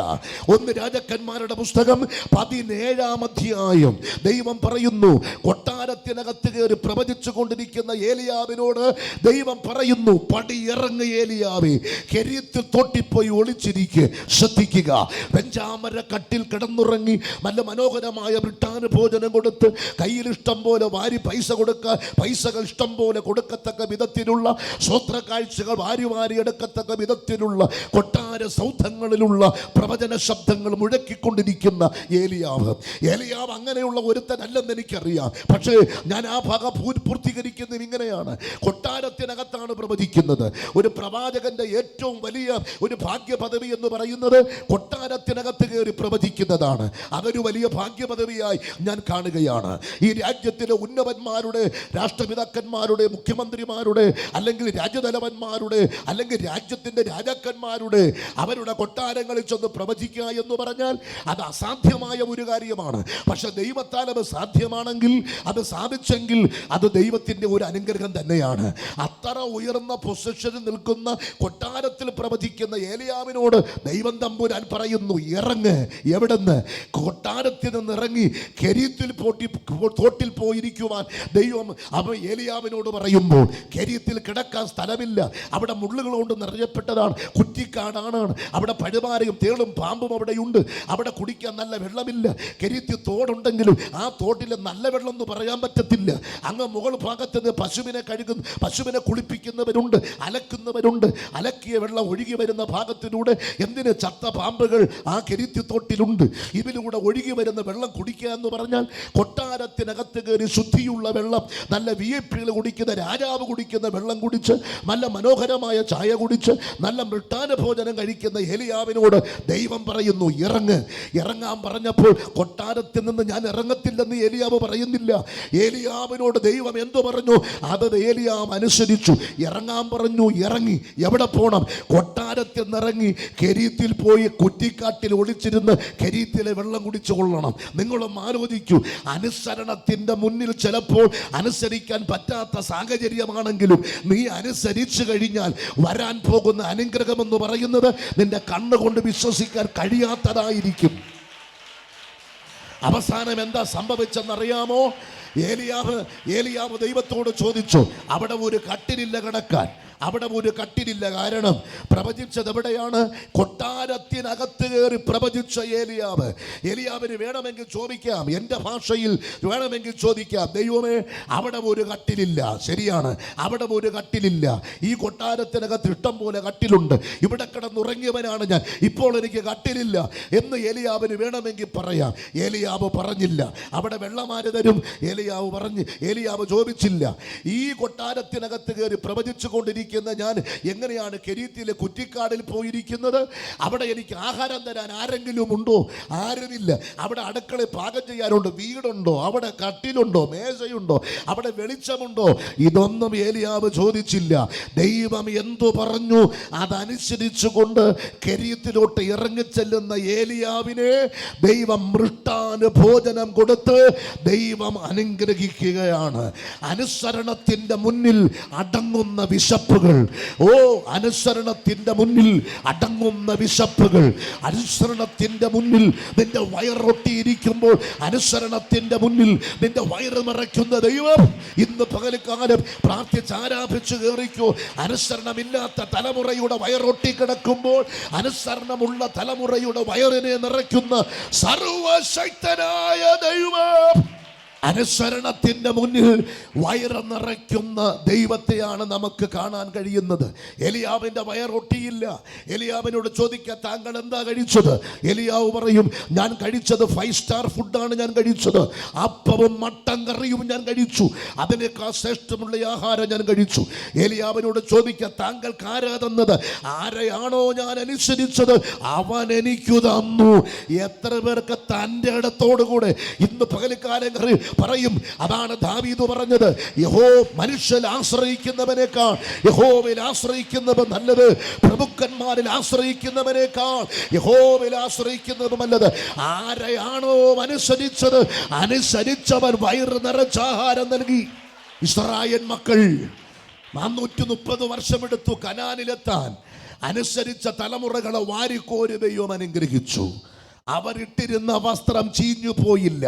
1 രാജാക്കന്മാരുടെ പുസ്തകം 17-ാം അധ്യായം ദൈവം പറയുന്നു, കൊട്ടാരത്തിനകത്ത് കയറി പ്രവചിച്ചു കൊണ്ടിരിക്കുന്ന ഏലിയാവിനോട് ദൈവം പറയുന്നു, പടിയിറങ്ങ് ഏലിയാവേ, കെരീത്തിൽ തോട്ടിപ്പോയി ഒളിച്ചിരിക്കുക. ശ്രദ്ധിക്കുക, വെഞ്ചാമര കട്ടിൽ കിടന്നുറങ്ങി നല്ല മനോഹരമായ ബ്രിട്ടാന് ഭോജനം കൊടുത്ത് കയ്യിൽ ഇഷ്ടം പോലെ വാരി പൈസ കൊടുക്കാൻ, പൈസകൾ ഇഷ്ടം പോലെ കൊടുക്കത്തക്ക വിധത്തിലുള്ള സ്വോത്ര കാഴ്ചകൾ വാരി വാരി എടുക്കത്തക്ക വിധത്തിലുള്ള കൊട്ടാര സൗധങ്ങളിലുള്ള പ്രവചന ശബ്ദങ്ങൾ മുഴക്കിക്കൊണ്ടിരിക്കുന്ന ഏലിയാവ് അങ്ങനെയുള്ള ഒരുത്തനല്ലെന്ന് എനിക്കറിയാം. പക്ഷേ ഞാൻ ആ ഭാഗം പൂർത്തീകരിക്കുന്നത് ഇങ്ങനെയാണ്. കൊട്ടാരത്തിനകത്താണ് പ്രവചിക്കുന്നത്. ഒരു പ്രവാചകന്റെ ഏറ്റവും വലിയ ഒരു ഭാഗ്യ പദവി എന്ന് പറയുന്നത് കൊട്ടാരത്തിനകത്ത് കയറി പ്രവചിക്കുന്നതാണ്. അതൊരു വലിയ ഭാഗ്യ പദവിയായി ഞാൻ കാണുകയാണ്. ഈ രാജ്യത്തിലെ ഉന്നതന്മാരുടെ, രാഷ്ട്രപിതാക്കന്മാരുടെ, മുഖ്യമന്ത്രിമാരുടെ, അല്ലെങ്കിൽ രാജ്യതലവന്മാരുടെ, അല്ലെങ്കിൽ രാജ്യത്തിന്റെ രാജാക്കന്മാരുടെ അവരുടെ കൊട്ടാരങ്ങളിൽ ചെന്ന് പ്രവചിക്കുക എന്ന് പറഞ്ഞാൽ അത് അസാധ്യമായ ഒരു കാര്യമാണ്. പക്ഷെ ദൈവത്താൽ അത് സാധ്യമാണെങ്കിൽ, അത് സാധിച്ചെങ്കിൽ അത് ദൈവത്തിന്റെ ഒരു അനുഗ്രഹം തന്നെയാണ്. അത്ര ഉയർന്ന പൊസിഷനിൽ നിൽക്കുന്ന കൊട്ടാരത്തിൽ പ്രവചിക്കുന്ന ഏലിയാവിനോട് ദൈവം തമ്പുരാൻ പറയുന്നു, ഇറങ്ങ്. എവിടെന്ന്? കൊട്ടാരത്തിൽ നിന്ന് ഇറങ്ങി കെരീത്തിൽ തോട്ടിൽ പോയിരിക്കുവാൻ ദൈവം അവൻ ഏലിയാവിനോട് പറയുമ്പോൾ, കെരീത്തിൽ കിടക്കാൻ സ്ഥലമില്ല, അവിടെ മുള്ളുകൾ കൊണ്ട് നിറയപ്പെട്ടതാണ്, കുറ്റിക്കാടാണ്, അവിടെ പഴുമാരയും തേളും പാമ്പും അവിടെയുണ്ട്, അവിടെ കുടിക്കാൻ നല്ല വെള്ളമില്ല. കെരീത്തിൽ തോടുണ്ടെങ്കിലും ആ തോട്ടിലെ നല്ല വെള്ളം എന്ന് പറയാൻ പറ്റത്തില്ല. അങ്ങ് മുകൾ ഭാഗത്ത് നിന്ന് പശുവിനെ കുളിപ്പിക്കുന്നവരുണ്ട്, അലക്കുന്നവരുണ്ട്. അലക്കിയ വെള്ളം ഒഴുകി വരുന്ന ഭാഗത്തിലൂടെ എന്തിന് ചത്ത പാമ്പുകൾ ആ കെരീത്തി തോട്ടിലുണ്ട്. ഇതിലൂടെ ഒഴുകി വരുന്ന വെള്ളം കുടിക്കുക എന്ന് പറഞ്ഞാൽ കൊട്ടാരത്തിനകത്ത് കയറി ശുദ്ധിയുള്ള വെള്ളം, നല്ല വിഐപികൾ കുടിക്കുന്ന, രാജാവ് കുടിക്കുന്ന വെള്ളം കുടിച്ച്, നല്ല മനോഹരമായ ചായ കുടിച്ച്, നല്ല മൃട്ടാന ഭോജനം കഴിക്കുന്ന ഏലിയാവിനോട് ദൈവം പറയുന്നു, ഇറങ്ങ്. ഇറങ്ങാൻ പറഞ്ഞപ്പോൾ കൊട്ടാരത്തിൽ നിന്ന് ഞാൻ ഇറങ്ങത്തില്ലെന്ന് ഏലിയാവ് പറയുന്നില്ല. ഏലിയാവിനോട് ദൈവം എന്തു പറഞ്ഞു അത് ഏലിയാവ് അനുസരിച്ചു. ഇറങ്ങാൻ പറഞ്ഞു, ഇറങ്ങി. എവിടെ പോകണം? കൊട്ടാരത്തിൽ നിന്നിറങ്ങി കെരീത്തിൽ പോയി കുറ്റിക്കാട്ടിൽ ഒളിച്ചിരുന്ന് കെരീത്തിലെ വെള്ളം കുടിച്ചു കൊള്ളണം. നിങ്ങളും ആലോചിക്കൂ, അനുസരണത്തിന്റെ മുന്നിൽ ചിലപ്പോൾ അനുസരിക്കാൻ പറ്റാത്ത സാഹചര്യമാണെങ്കിലും നീ അനുസരിച്ചു കഴിഞ്ഞാൽ വരാൻ പോകുന്ന അനുഗ്രഹം എന്ന് പറയുന്നത് നിന്റെ കണ്ണുകൊണ്ട് വിശ്വസിക്കാൻ കഴിയാത്തതായിരിക്കും. അവസാനം എന്താ സംഭവിച്ചെന്നറിയാമോ? ഏലിയാവ് ദൈവത്തോട് ചോദിച്ചു, അവിടെ ഒരു കട്ടിലില്ല കിടക്കാൻ, അവിടെ ഒരു കട്ടിലില്ല. കാരണം പ്രവചിച്ചത് എവിടെയാണ്? കൊട്ടാരത്തിനകത്ത് കയറി പ്രവചിച്ച ഏലിയാവിന് വേണമെങ്കിൽ ചോദിക്കാം, എൻ്റെ ഭാഷയിൽ വേണമെങ്കിൽ ചോദിക്കാം, ദൈവമേ അവിടെ ഒരു കട്ടിലില്ല. ശരിയാണ്, അവിടെ ഒരു കട്ടിലില്ല. ഈ കൊട്ടാരത്തിനകത്ത് ഇഷ്ടം പോലെ കട്ടിലുണ്ട്, ഇവിടെ കിടന്നുറങ്ങിയവനാണ് ഞാൻ, ഇപ്പോൾ എനിക്ക് കട്ടിലില്ല എന്ന് ഏലിയാവിന് വേണമെങ്കിൽ പറയാം. ഏലിയാവ് പറഞ്ഞില്ല. അവിടെ വെള്ളമാര് തരും? ഏലിയാവ് ചോദിച്ചില്ല. ഈ കൊട്ടാരത്തിനകത്ത് കയറി പ്രവചിച്ചു കൊണ്ടിരിക്കുന്ന ഞാൻ എങ്ങനെയാണ് കെരീത്തിലെ കുറ്റിക്കാടിൽ പോയിരിക്കുന്നത്? അവിടെ എനിക്ക് ആഹാരം തരാൻ ആരെങ്കിലും ഉണ്ടോ? ആരുമില്ല. അവിടെ അടുക്കള പാകം ചെയ്യാനുണ്ട്, വീടുണ്ടോ? അവിടെ കട്ടിലുണ്ടോ? മേശയുണ്ടോ? അവിടെ വെളിച്ചമുണ്ടോ? ഇതൊന്നും ഏലിയാവ് ചോദിച്ചില്ല. ദൈവം എന്തു പറഞ്ഞു അതനുസരിച്ചുകൊണ്ട് കെരീത്തിലോട്ട് ഇറങ്ങിച്ചെല്ലുന്ന ഏലിയാവിനെ ദൈവം മൃഷ്ടാന് ഭോജനം കൊടുത്ത് ദൈവം അനുഗ്രഹിക്കുകയാണ്. അനുസരണത്തിന്റെ മുന്നിൽ അടങ്ങുന്ന വിശപ്പുകൾ. അനുസരണത്തിന്റെ മുന്നിൽ അടങ്ങുന്ന വിശപ്പുകൾ. അനുസരണത്തിന്റെ മുന്നിൽ നിന്റെ വയറൊട്ടിയിരിക്കുമ്പോൾ അനുസരണത്തിന്റെ മുന്നിൽ നിന്റെ വയറ് നിറയ്ക്കുന്ന ദൈവം ഇന്ന് പകൽക്കാലം പ്രാർത്ഥിച്ച് ആരാധിച്ചു കയറിക്കോ. അനുസരണമില്ലാത്ത തലമുറയുടെ വയറൊട്ടി കിടക്കുമ്പോൾ അനുസരണമുള്ള തലമുറയുടെ വയറിനെ നിറയ്ക്കുന്ന സർവശക്തനായ ദൈവം അനുസരണത്തിന്റെ മുന്നിൽ വയറ് നിറയ്ക്കുന്ന ദൈവത്തെയാണ് നമുക്ക് കാണാൻ കഴിയുന്നത്. എലിയാവിന്റെ വയറൊട്ടിയില്ല. എലിയാവിനോട് ചോദിക്കുക, താങ്കൾ എന്താ കഴിച്ചത്? എലിയാവ് പറയും, ഞാൻ കഴിച്ചത് 5 സ്റ്റാർ ഫുഡാണ് ഞാൻ കഴിച്ചത്. അപ്പവും മട്ടൻ കറിയും ഞാൻ കഴിച്ചു. അതിനേക്കാൾ ശ്രേഷ്ഠമുള്ള ആഹാരം ഞാൻ കഴിച്ചു. എലിയാവിനോട് ചോദിക്കുക, താങ്കൾക്ക് ആരാ തന്നത്? ആരെയാണോ ഞാൻ അനുസരിച്ചത് അവൻ എനിക്ക് തന്നു. എത്ര പേർക്ക് തൻ്റെ ഇടത്തോടുകൂടെ ഇന്ന് പകൽക്കാലം പറയും? അതാണ് ദാവീദ് പറഞ്ഞത്, മനുഷ്യൽ ആശ്രയിക്കുന്നവനേക്കാൾ യഹോവയിൽ ആശ്രയിക്കുന്നവൻ നല്ലത്, പ്രഭുക്കന്മാരിൽ ആശ്രയിക്കുന്നവനേക്കാൾ യഹോവയിൽ ആശ്രയിക്കുന്നതും നല്ലത്. ആരെയാണോ അനുസരിച്ചത് അനുസരിച്ചവൻ വയറ് നിറച്ച ആഹാരം നൽകി. ഇസ്രായേൽ മക്കൾ 430 വർഷമെടുത്തു കനാനിലെത്താൻ. അനുസരിച്ച തലമുറകളെ വാരിക്കോരി ദൈവം അനുഗ്രഹിച്ചു. അവരിട്ടിരുന്ന വസ്ത്രം ചീഞ്ഞു പോയില്ല.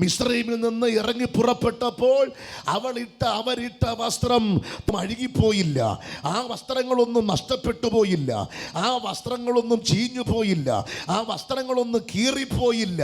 മിസ്രയീമിൽ നിന്ന് ഇറങ്ങി പുറപ്പെട്ടപ്പോൾ അവരിട്ട വസ്ത്രം അഴുകിപ്പോയില്ല. ആ വസ്ത്രങ്ങളൊന്നും നഷ്ടപ്പെട്ടു പോയില്ല. ആ വസ്ത്രങ്ങളൊന്നും ചീഞ്ഞു പോയില്ല. ആ വസ്ത്രങ്ങളൊന്നും കീറിപ്പോയില്ല.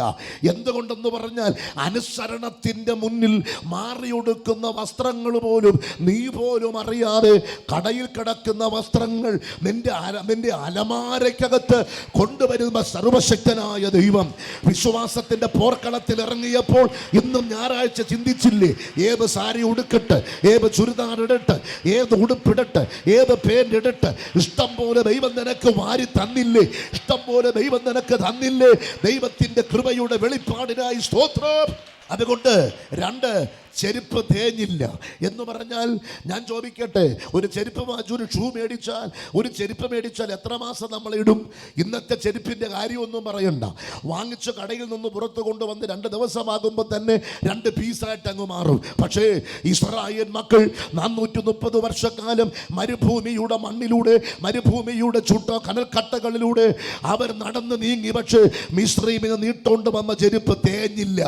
എന്തുകൊണ്ടെന്ന് പറഞ്ഞാൽ അനുസരണത്തിൻ്റെ മുന്നിൽ മാറിയൊടുക്കുന്ന വസ്ത്രങ്ങൾ പോലും നീ പോലും അറിയാതെ കടയിൽ കിടക്കുന്ന വസ്ത്രങ്ങൾ നിന്റെ അലമാരയ്ക്കകത്ത് കൊണ്ടുവരുന്ന സർവശക്തനായ ദൈവം വിശ്വാസത്തിൻ്റെ പോർക്കളത്തിൽ ഇറങ്ങിയപ്പോൾ ഇന്നും ഞായറാഴ്ച ചിന്തിച്ചില്ലേ, ഏത് സാരി ഉടുക്കട്ടെ, ഏത് ചുരിദാർ ഇടട്ടെ, ഏത് ഉടുപ്പിടട്ടെ, ഏത് പേന്റ് ഇടട്ടെ, ഇഷ്ടം പോലെ ദൈവം നിനക്ക് വാരി തന്നില്ലേ? ഇഷ്ടം പോലെ ദൈവം നിനക്ക് തന്നില്ലേ? ദൈവത്തിന്റെ കൃപയുടെ വെളിപ്പാടിനായി സ്തോത്രം. അതുകൊണ്ട് 2 ചെരുപ്പ് തേഞ്ഞില്ല എന്ന് പറഞ്ഞാൽ, ഞാൻ ചോദിക്കട്ടെ, ഒരു ചെരുപ്പ് ഒരു ഷൂ മേടിച്ചാൽ, ഒരു ചെരുപ്പ് മേടിച്ചാൽ എത്ര മാസം നമ്മൾ ഇടും? ഇന്നത്തെ ചെരുപ്പിൻ്റെ കാര്യമൊന്നും പറയണ്ട. വാങ്ങിച്ച കടയിൽ നിന്ന് പുറത്ത് കൊണ്ടുവന്ന് 2 ദിവസമാകുമ്പോൾ തന്നെ 2 പീസായിട്ട് അങ്ങ് മാറും. പക്ഷേ ഇസ്രായേൽ മക്കൾ 430 വർഷക്കാലം മരുഭൂമിയുടെ മണ്ണിലൂടെ, മരുഭൂമിയുടെ കനൽക്കട്ടകളിലൂടെ അവർ നടന്ന് നീങ്ങി. പക്ഷേ മിസ്രയീമിന് നീട്ടോണ്ട് വന്ന ചെരുപ്പ് തേഞ്ഞില്ല.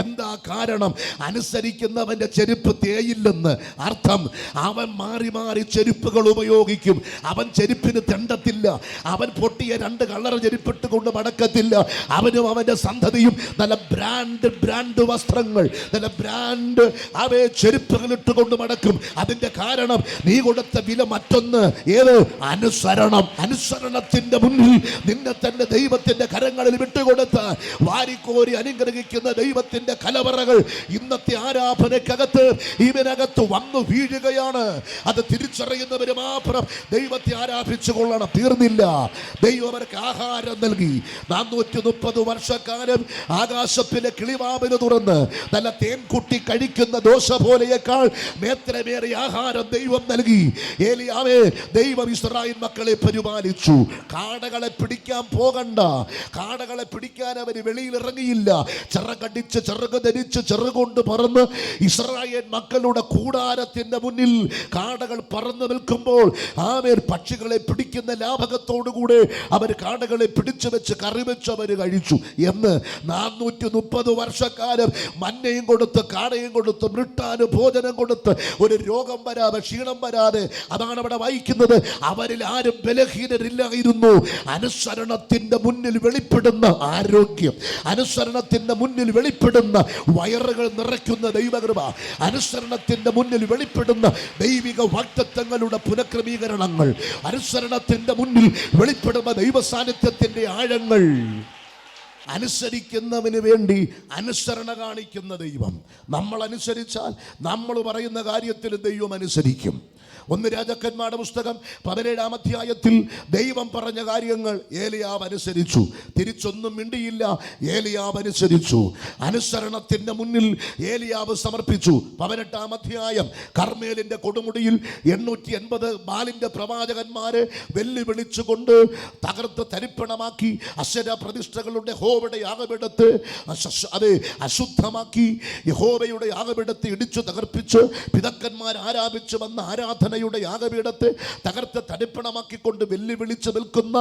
എന്താ കാരണം? അനുസരിക്കുന്നവന്റെ ചെരുപ്പ് തേയില്ലെന്ന് അർത്ഥം. അവൻ മാറി മാറി ചെരുപ്പുകൾ ഉപയോഗിക്കും. അവൻ ചെരുപ്പിന് തെണ്ടത്തില്ല. അവൻ പൊട്ടിയ 2 കളർ ചെരുപ്പിട്ട് കൊണ്ട് മടക്കത്തില്ല. അവനും അവന്റെ സന്തതിയും നല്ല ബ്രാൻഡ് വസ്ത്രങ്ങൾ, നല്ല ബ്രാൻഡ് ചെരുപ്പുകൾ ഇട്ടുകൊണ്ട് മടക്കും. അതിന്റെ കാരണം നീ കൊടുത്ത വില മറ്റൊന്ന്. ഏത്? അനുസരണം. അനുസരണത്തിന്റെ മുന്നിൽ നിന്നെ തന്നെ ദൈവത്തിന്റെ കരങ്ങളിൽ വിട്ടുകൊടുത്ത് വാരിക്കോരി അനുഗ്രഹിക്കുന്ന ദൈവത്തിന്റെ കലവറകൾ ഇന്നത്തെ ആരാധനയ്ക്കകത്ത് ഇവനകത്ത് വന്നു വീഴുകയാണ്. അത് തിരിച്ചറിയുന്നവര് മാത്രം ദൈവത്തെ ആരാധിച്ചു കൊള്ളണം. തീർന്നില്ല. ദൈവം അവർക്ക് ആഹാരം നൽകി. 430 വർഷക്കാലം ആകാശത്തിലെ കിളിവാതില് തുറന്ന് നല്ല തേൻകുട്ടി കഴിക്കുന്ന ദോശ പോലെയേക്കാൾ മേത്രമേറിയ ആഹാരം ദൈവം നൽകി. ഏലിയാവേ, ദൈവം ഇസ്രായേൽ മക്കളെ പരിപാലിച്ചു. കാടകളെ പിടിക്കാൻ പോകണ്ട. കാടകളെ പിടിക്കാൻ അവർ വെളിയിൽ ഇറങ്ങിയില്ല. ചിറകടിച്ച് ചിറക് ധരിച്ച് ചെറുകൊണ്ട് പറന്ന് ഇസ്രായേൽ മക്കളുടെ കൂടാരത്തിന്റെ മുന്നിൽ കാടകൾ പറന്നു നിൽക്കുമ്പോൾ പക്ഷികളെ പിടിക്കുന്ന ലാഭകത്തോടുകൂടെ അവർ കാടകളെ പിടിച്ചു വെച്ച് കറി വെച്ച് അവർ കഴിച്ചു. എന്ന് 430 വർഷക്കാലം മന്നയും കൊടുത്ത് കാടയും കൊടുത്ത് മൃട്ടാന് ഭോജനം കൊടുത്ത് ഒരു രോഗം വരാതെ, ക്ഷീണം വരാതെ, അതാണ് അവിടെ വായിക്കുന്നത്, അവരിൽ ആരും ബലഹീനരില്ലായിരുന്നു. അനുസരണത്തിന്റെ മുന്നിൽ വെളിപ്പെടുന്ന ആരോഗ്യം, അനുസരണത്തിന്റെ മുന്നിൽ വെളിപ്പെടുന്ന വയറുകൾ നിറയ്ക്കുന്ന ദൈവകൃപ, അനുസരണത്തിന്റെ മുന്നിൽ വെളിപ്പെടുന്ന ദൈവിക വാഗ്ദത്തങ്ങളുടെ പുനഃക്രമീകരണങ്ങൾ, അനുസരണത്തിന്റെ മുന്നിൽ വെളിപ്പെടുന്ന ദൈവ സാന്നിധ്യത്തിന്റെ ആഴങ്ങൾ. അനുസരിക്കുന്നവന് വേണ്ടി അനുസരണ കാണിക്കുന്ന ദൈവം. നമ്മൾ അനുസരിച്ചാൽ നമ്മൾ പറയുന്ന കാര്യത്തിൽ ദൈവം അനുസരിക്കും. 1 രാജാക്കന്മാരുടെ പുസ്തകം 17-ാം അധ്യായത്തിൽ ദൈവം പറഞ്ഞ കാര്യങ്ങൾ ഏലിയാവ് അനുസരിച്ചു. തിരിച്ചൊന്നും മിണ്ടിയില്ല. ഏലിയാവ് അനുസരിച്ചു. അനുസരണത്തിന്റെ മുന്നിൽ ഏലിയാവ് സമർപ്പിച്ചു. 18-ാം അധ്യായം കർമ്മേലിന്റെ കൊടുമുടിയിൽ 880 ബാലിന്റെ പ്രവാചകന്മാരെ വെല്ലുവിളിച്ചുകൊണ്ട് തകർത്ത് തരിപ്പണമാക്കി അശര പ്രതിഷ്ഠകളുടെ യഹോവയുടെ യാഗപീഠത്തെ അശുദ്ധമാക്കി യഹോവയുടെ യാഗപീഠത്തെ ഇടിച്ചു തകർപ്പിച്ച് പിതാക്കന്മാർ ആരാധിച്ചു വന്ന ആരാധന പ്രാർത്ഥനയുടെ യാഗപീഠത്തെ തകർത്ത് തടിപ്പണമാക്കിക്കൊണ്ട് വെല്ലുവിളിച്ച് നിൽക്കുന്ന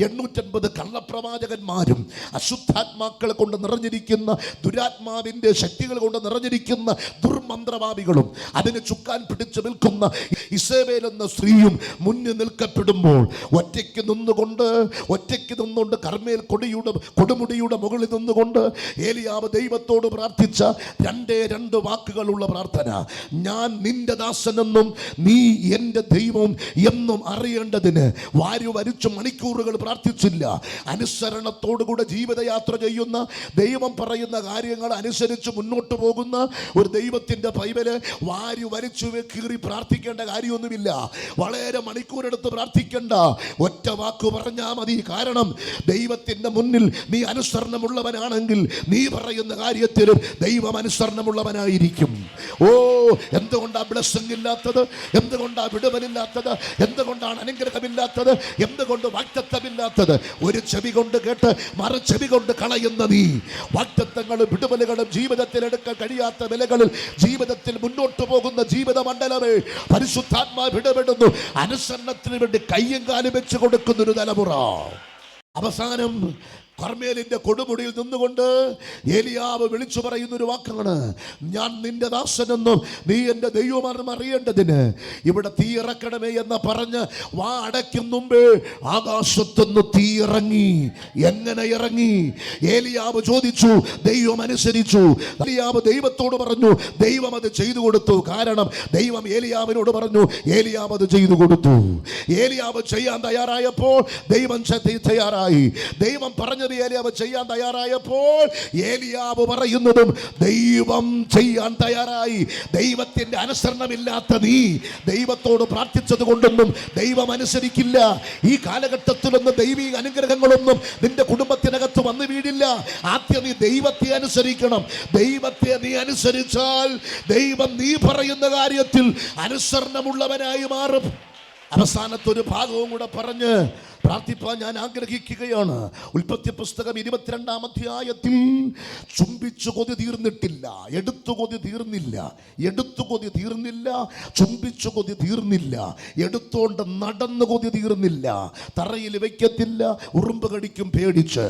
850 കള്ളപ്രവാചകന്മാരും അശുദ്ധാത്മാക്കളെ കൊണ്ട് നിറഞ്ഞിരിക്കുന്ന ദുരാത്മാവിൻ്റെ ശക്തികൾ കൊണ്ട് നിറഞ്ഞിരിക്കുന്ന ദുർമന്ത്രവാദികളും അതിന് ചുക്കാൻ പിടിച്ചു നിൽക്കുന്ന ഇസേബേൽ എന്ന സ്ത്രീയും മുന്നിൽ നിൽക്കപ്പെടുമ്പോൾ ഒറ്റയ്ക്ക് നിന്നുകൊണ്ട് കർമ്മേൽ കൊടുമുടിയുടെ മുകളിൽ നിന്നുകൊണ്ട് ഏലിയാവ് ദൈവത്തോട് പ്രാർത്ഥിച്ച 2 വാക്കുകളുള്ള പ്രാർത്ഥന. ഞാൻ നിന്റെ ദാസനെന്നും നീ എൻ്റെ ദൈവം എന്നും അറിയേണ്ടതിന് വാരി വരിച്ചു മണിക്കൂറുകൾ പ്രാർത്ഥിച്ചില്ല. അനുസരണത്തോടുകൂടെ ജീവിതയാത്ര ചെയ്യുന്ന, ദൈവം പറയുന്ന കാര്യങ്ങൾ അനുസരിച്ച് മുന്നോട്ട് പോകുന്ന ഒരു ദൈവത്തിൻ്റെ ബൈബില് വാരി വരിച്ചു കീറി പ്രാർത്ഥിക്കേണ്ട കാര്യമൊന്നുമില്ല. വളരെ മണിക്കൂറെടുത്ത് പ്രാർത്ഥിക്കേണ്ട, ഒറ്റ വാക്ക് പറഞ്ഞാൽ മതി. കാരണം ദൈവത്തിൻ്റെ മുന്നിൽ നീ അനുസരണമുള്ളവനാണെങ്കിൽ നീ പറയുന്ന കാര്യത്തിൽ ദൈവം അനുസരണമുള്ളവനായിരിക്കും. എന്തുകൊണ്ടാണ് ബ്ലെസ്സിംഗ് ഇല്ലാത്തത്? എന്തുകൊണ്ടാണ് വിടുതലില്ലാത്തത്? എന്തുകൊണ്ടാണ് അനുഗ്രഹമില്ലാത്തത്? എന്തുകൊണ്ട് വാഗ്ദത്തമില്ലാത്തത്? ഒരു ചെവി കൊണ്ട് കേട്ട് മറു ചെവി കൊണ്ട് കളയുന്ന നീ വാഗ്ദത്തങ്ങളും വിടുതലുകളും ജീവിതത്തിൽ എടുക്കാൻ കഴിയാത്ത വിലകളിൽ ജീവിതത്തിൽ മുന്നോട്ട് പോകുന്ന ജീവിത മണ്ഡലമേ, പരിശുദ്ധാത്മാവ് ഇടപെടുന്നു. അനുസരണത്തിന് വേണ്ടി കയ്യും കാലും വെച്ച് കൊടുക്കുന്നൊരു തലമുറ. അവസാനം കർമ്മേലിന്റെ കൊടുമുടിയിൽ നിന്നുകൊണ്ട് ഏലിയാവ് വിളിച്ചു പറയുന്ന ഒരു വാക്കാണ്, ഞാൻ നിന്റെ ദാസനെന്നും നീ എൻ്റെ ദൈവമാണെന്നും അറിയേണ്ടതിന് ഇവിടെ തീ ഇറക്കണമേ എന്ന് പറഞ്ഞ് വാ അടയ്ക്കും മുമ്പേ ആകാശത്തുനിന്ന് തീ ഇറങ്ങി. എങ്ങനെ ഇറങ്ങി? ഏലിയാവ് ചോദിച്ചു, ദൈവം അനുസരിച്ചു. ഏലിയാവ് ദൈവത്തോട് പറഞ്ഞു, ദൈവം അത് ചെയ്തു കൊടുത്തു. കാരണം ദൈവം ഏലിയാവിനോട് പറഞ്ഞു, ഏലിയാവ് അത് ചെയ്തു കൊടുത്തു. ഏലിയാവ് ചെയ്യാൻ തയ്യാറായപ്പോൾ ദൈവം തയ്യാറായി. ദൈവം പറഞ്ഞ ഏലിയാവ് ചെയ്യാൻ തയ്യാറായപ്പോൾ ഏലിയാവ് പറയുന്നതും ദൈവം ചെയ്യാൻ തയ്യാറായി. ദൈവത്തിന്റെ അനുസരണമില്ലാത്ത നീ ദൈവത്തോട് പ്രാർത്ഥിച്ചത് കൊണ്ടൊന്നും ദൈവം അനുസരിക്കില്ല. ഈ കാലഘട്ടത്തിലൊന്നും ദൈവിക അനുഗ്രഹങ്ങളൊന്നും നിന്റെ കുടുംബത്തിനകത്ത് വന്നു വീടില്ല. ആദ്യം നീ ദൈവത്തെ അനുസരിക്കണം. ദൈവത്തെ നീ അനുസരിച്ചാൽ ദൈവം നീ പറയുന്ന കാര്യത്തിൽ അനുസരണമുള്ളവനായി മാറും. അവസാനത്തൊരു ഭാഗവും കൂടെ പറഞ്ഞ് പ്രാർത്ഥിപ്പാൻ ഞാൻ ആഗ്രഹിക്കുകയാണ്. ഉൽപ്പത്തി പുസ്തകം 22-ാം അധ്യായത്തിൽ ചുംബിച്ചു കൊതി തീർന്നിട്ടില്ല, എടുത്തു കൊതി തീർന്നില്ല, ചുംബിച്ചു കൊതി തീർന്നില്ല, എടുത്തോണ്ട് നടന്നു കൊതി തീർന്നില്ല, തറയിൽ വയ്ക്കത്തില്ല, ഉറുമ്പ് കടിക്കും പേടിച്ച്.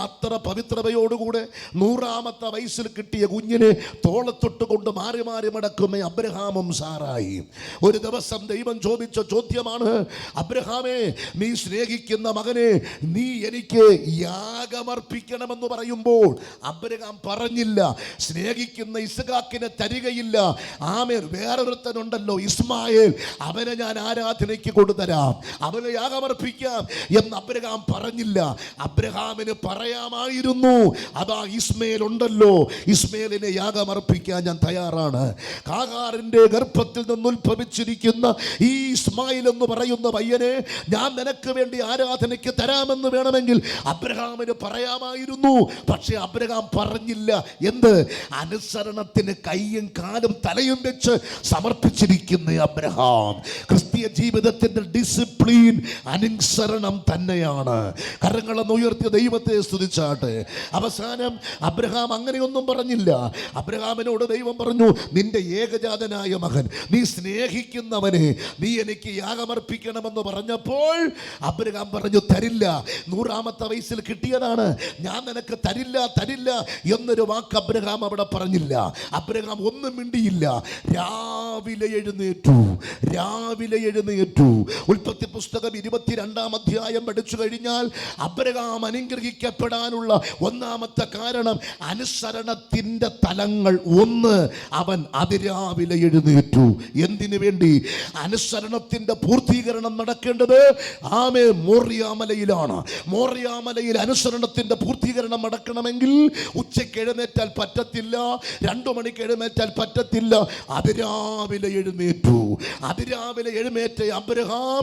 അത്ര പവിത്രതയോടുകൂടെ 100-ാമത്തെ വയസ്സിൽ കിട്ടിയ കുഞ്ഞിനെ തോളത്തൊട്ട് കൊണ്ട് മാറി മാറി മടക്കുന്ന അബ്രഹാമും സാറായി. ഒരു ദിവസം ദൈവം ചോദിച്ച ചോദ്യമാണ്, അബ്രഹാമേ, നീ സ്നേഹിക്കുന്ന മകനെ നീ എനിക്ക് യാഗമർപ്പിക്കണമെന്ന് പറയുമ്പോൾ അബ്രഹാം പറഞ്ഞില്ല, സ്നേഹിക്കുന്ന ഇസ്ഹാക്കിനെ തരികയില്ല. വേറൊരുത്തനുണ്ടല്ലോ ഇസ്മായേൽ, അവനെ ഞാൻ ആരാധനയ്ക്ക് കൊണ്ടുതരാം, അവനെ യാഗമർപ്പിക്കാം എന്ന് അബ്രഹാം പറഞ്ഞില്ല. അബ്രഹാമിന് പറയാമായിരുന്നു, അതാ ഇസ്മയേൽ ഉണ്ടല്ലോ, ഇസ്മയേലിനെ യാഗമർപ്പിക്കാൻ ഞാൻ തയ്യാറാണ്. കാഗാറിന്റെ ഗർഭത്തിൽ നിന്ന് ഉത്ഭവിച്ചിരിക്കുന്ന ഈ ഇസ്മായിൽ എന്ന് പറയുന്ന പയ്യനെ ഞാൻ നിനക്ക് വേണ്ടി ആരാധനയ്ക്ക് തരാമെന്ന് വേണമെങ്കിൽ അബ്രഹാമിന് പറയാമായിരുന്നു. പക്ഷെ അബ്രഹാം പറഞ്ഞില്ല. എന്ത്? അനുസരണത്തിന് കൈയും കാലും തലയും വെച്ച് സമർപ്പിച്ചിരിക്കുന്ന അബ്രഹാം. ക്രിസ്തീയ ജീവിതത്തിന്റെ ഡിസിപ്ലിൻ അനുസരണം തന്നെയാണ്. കരങ്ങളൊന്ന് ഉയർത്തിയ ദൈവത്തെ സ്തുതിച്ചാട്ടെ. അവസാനം അബ്രഹാം അങ്ങനെയൊന്നും പറഞ്ഞില്ല. അബ്രഹാമിനോട് ദൈവം പറഞ്ഞു, നിന്റെ ഏകജാതനായ മകൻ, നീ സ്നേഹിക്കുന്നവനെ നീ എനിക്ക് യാഗമർപ്പിക്കണമെന്ന് പറഞ്ഞപ്പോൾ അബ്രഹാം പറഞ്ഞു, തരില്ല. 100-ാമത്തെ വയസ്സിൽ കിട്ടിയതാണ്, ഞാൻ നിനക്ക് തരില്ല എന്നൊരു വാക്ക് അബ്രഹാം അവിടെ പറഞ്ഞില്ല. അബ്രഹാം ഒന്നും മിണ്ടിയില്ല. രാവിലെ എഴുന്നേറ്റു. ഉൽപ്പത്തി പുസ്തകം 22-ാം അധ്യായം പഠിച്ചു കഴിഞ്ഞാൽ അബ്രഹാം അനുഗ്രഹിക്കപ്പെടാനുള്ള 1-ാമത്തെ കാരണം അനുസരണത്തിന്റെ തലങ്ങൾ. ഒന്ന്, അവൻ അതിരാവിലെ എഴുന്നേറ്റു. എന്തിനു വേണ്ടി? അനുസരണത്തിന്റെ പൂർത്തീകരണം നടക്കേണ്ടത് മോറിയാമലയിലാണ്. മോറിയാമലയിൽ അനുസരണത്തിന്റെ പൂർത്തീകരണം നടക്കണമെങ്കിൽ ഉച്ചയ്ക്ക് എഴുന്നേറ്റാൽ പറ്റത്തില്ല, 2 മണിക്ക് എഴുന്നേറ്റാൽ പറ്റത്തില്ല. അതിരാവിലെ എഴുന്നേറ്റ അബ്രഹാം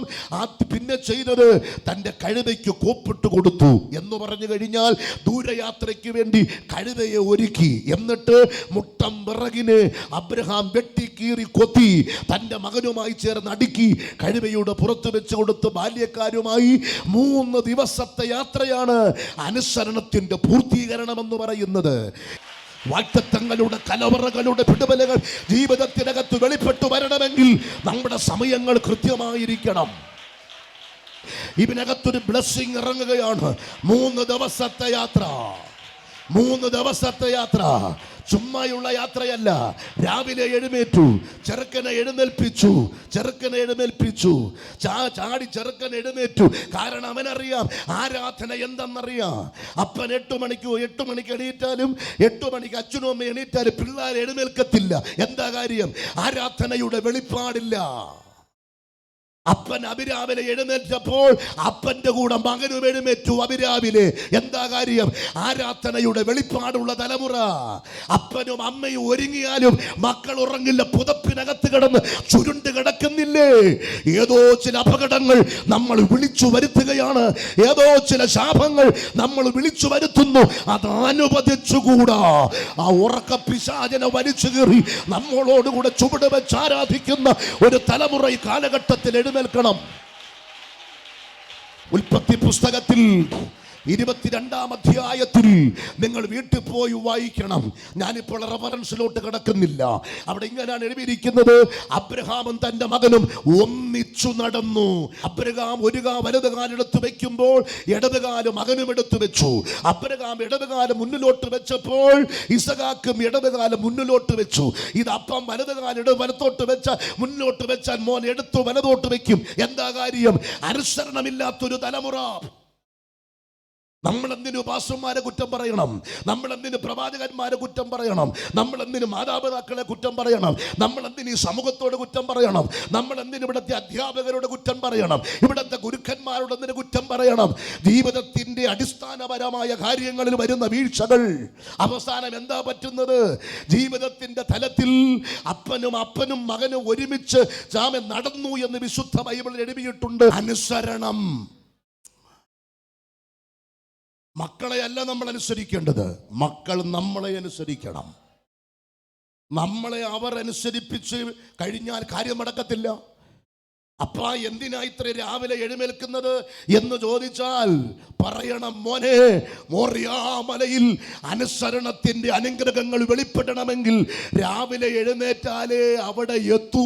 പിന്നെ ചെയ്തത് തൻ്റെ കഴുതയ്ക്ക് കോപ്പിട്ട് കൊടുത്തു. എന്ന് പറഞ്ഞു കഴിഞ്ഞാൽ ദൂരയാത്രയ്ക്ക് വേണ്ടി കഴുതയെ ഒരുക്കി. എന്നിട്ട് മുട്ടം വിറകിനെ അബ്രഹാം വെട്ടിക്കീറി കൊത്തി തൻ്റെ മകനുമായി ചേർന്ന് അടുക്കി കഴുതയുടെ പുറത്ത് വെച്ച് കൊടുത്ത് ബാല്യക്കാരുമായി 3 ദിവസത്തെ യാത്രയാണ് അനുസരണത്തിന്റെ പൂർത്തീകരണം എന്ന് പറയുന്നത്. വാഗ്ദത്തങ്ങളുടെ കലവറകളുടെ വിടുതലുകൾ ജീവിതത്തിനകത്ത് വെളിപ്പെട്ടു വരണമെങ്കിൽ നമ്മുടെ സമയങ്ങൾ കൃത്യമായിരിക്കണം. ഇതിനകത്തൊരു ബ്ലെസ്സിങ് ഇറങ്ങുകയാണ്. 3 ദിവസത്തെ യാത്ര, 3 ദിവസത്തെ യാത്ര. ചുമ്മായുള്ള യാത്രയല്ല. രാവിലെ എഴുന്നേറ്റു, ചെറുക്കനെ എഴുന്നേൽപ്പിച്ചു, ചാടി ചെറുക്കൻ എഴുന്നേറ്റു. കാരണം അവനറിയാം ആരാധന എന്തെന്നറിയാം. അപ്പൻ 8 മണിക്ക് എണീറ്റാലും 8 മണിക്ക് അച്ഛനും അമ്മ എണീറ്റാലും പിള്ളേർ എഴുന്നേൽക്കത്തില്ല. എന്താ കാര്യം? ആരാധനയുടെ വെളിപ്പാടില്ല. അപ്പൻ അഭിരാവിലെ എഴുന്നേറ്റപ്പോൾ അപ്പന്റെ കൂടെ മകനും എഴുന്നേറ്റു അഭിരാവിലെ. എന്താ കാര്യം? ആരാധനയുടെ വെളിപ്പാടുള്ള തലമുറ. അപ്പനും അമ്മയും ഒരുങ്ങിയാലും മക്കൾ ഉറങ്ങില്ല, പുതപ്പിനകത്ത് കിടന്ന് ചുരുണ്ട് കിടക്കുന്നില്ലേ? ഏതോ ചില അപകടങ്ങൾ നമ്മൾ വിളിച്ചു വരുത്തുകയാണ്, ഏതോ ചില ശാപങ്ങൾ നമ്മൾ വിളിച്ചു വരുത്തുന്നു. അത് അനുവദിച്ചുകൂടാ. ആ ഉറക്ക പിശാചിനെ വലിച്ചു കീറി നമ്മളോടുകൂടെ ചുവട് വെച്ച് ആരാധിക്കുന്ന ഒരു തലമുറ ഈ കാലഘട്ടത്തിൽ എഴുന്നേൽക്കണം. ഉൽപ്പത്തി പുസ്തകത്തിൽ 22-ാം അധ്യായത്തിൽ നിങ്ങൾ വീട്ടിൽ പോയി വായിക്കണം. ഞാനിപ്പോൾ റെഫറൻസിലോട്ട് കിടക്കുന്നില്ല. അവിടെ ഇങ്ങനെയാണ് എഴുതിയിരിക്കുന്നത്: അബ്രഹാമും തന്റെ മകനും ഒന്നിച്ചു നടന്നു. അബ്രഹാം ഒരു വലത് കാലെടുത്ത് വെക്കുമ്പോൾ ഇടത് കാല് മകനും എടുത്തു വെച്ചു. അബ്രഹാം ഇടത് കാല് മുന്നിലോട്ട് വെച്ചപ്പോൾ ഇസഹാക്കും ഇടത് കാല് മുന്നിലോട്ട് വെച്ചു. ഇത് അപ്പം വലത് കാല് വലത്തോട്ട് വെച്ച മുന്നിലോട്ട് വെച്ചാൽ മോൻ എടുത്തു വലതോട്ട് വെക്കും. എന്താ കാര്യം? അനുസരണമില്ലാത്തൊരു തലമുറ. നമ്മളെന്തിനു പാസ്റ്റർമാരെ കുറ്റം പറയണം? നമ്മളെന്തിന് പ്രവാചകന്മാരെ കുറ്റം പറയണം? നമ്മളെന്തിന് മാതാപിതാക്കളെ കുറ്റം പറയണം? നമ്മളെന്തിന് ഈ സമൂഹത്തോട് കുറ്റം പറയണം? നമ്മളെന്തിന് ഇവിടുത്തെ അധ്യാപകരോട് കുറ്റം പറയണം? ഇവിടുത്തെ ഗുരുക്കന്മാരോട് എന്തിന് കുറ്റം പറയണം? ജീവിതത്തിന്റെ അടിസ്ഥാനപരമായ കാര്യങ്ങളിൽ വരുന്ന വീഴ്ചകൾ അവസാനം എന്താ പറ്റുന്നത്? ജീവിതത്തിന്റെ തലത്തിൽ അപ്പനും മകനും ഒരുമിച്ച് നടന്നു എന്ന് വിശുദ്ധ ബൈബിളിൽ എഴുതിയിട്ടുണ്ട്. അനുസരണം. മക്കളെയല്ല നമ്മൾ അനുസരിക്കേണ്ടത്, മക്കൾ നമ്മളെ അനുസരിക്കണം. നമ്മളെ അവർ അനുസരിപ്പിച്ച് കഴിഞ്ഞാൽ കാര്യം നടക്കത്തില്ല. അപ്പാ എന്തിനാ ഇത്ര രാവിലെ എഴുന്നേൽക്കുന്നത് എന്ന് ചോദിച്ചാൽ പറയണം, മോനെ, മോറിയാ മലയിൽ അനുസരണത്തിന്റെ അനുഗ്രഹങ്ങൾ വെളിപ്പെടണമെങ്കിൽ രാവിലെ എഴുന്നേറ്റാലേ അവിടെ എത്തൂ.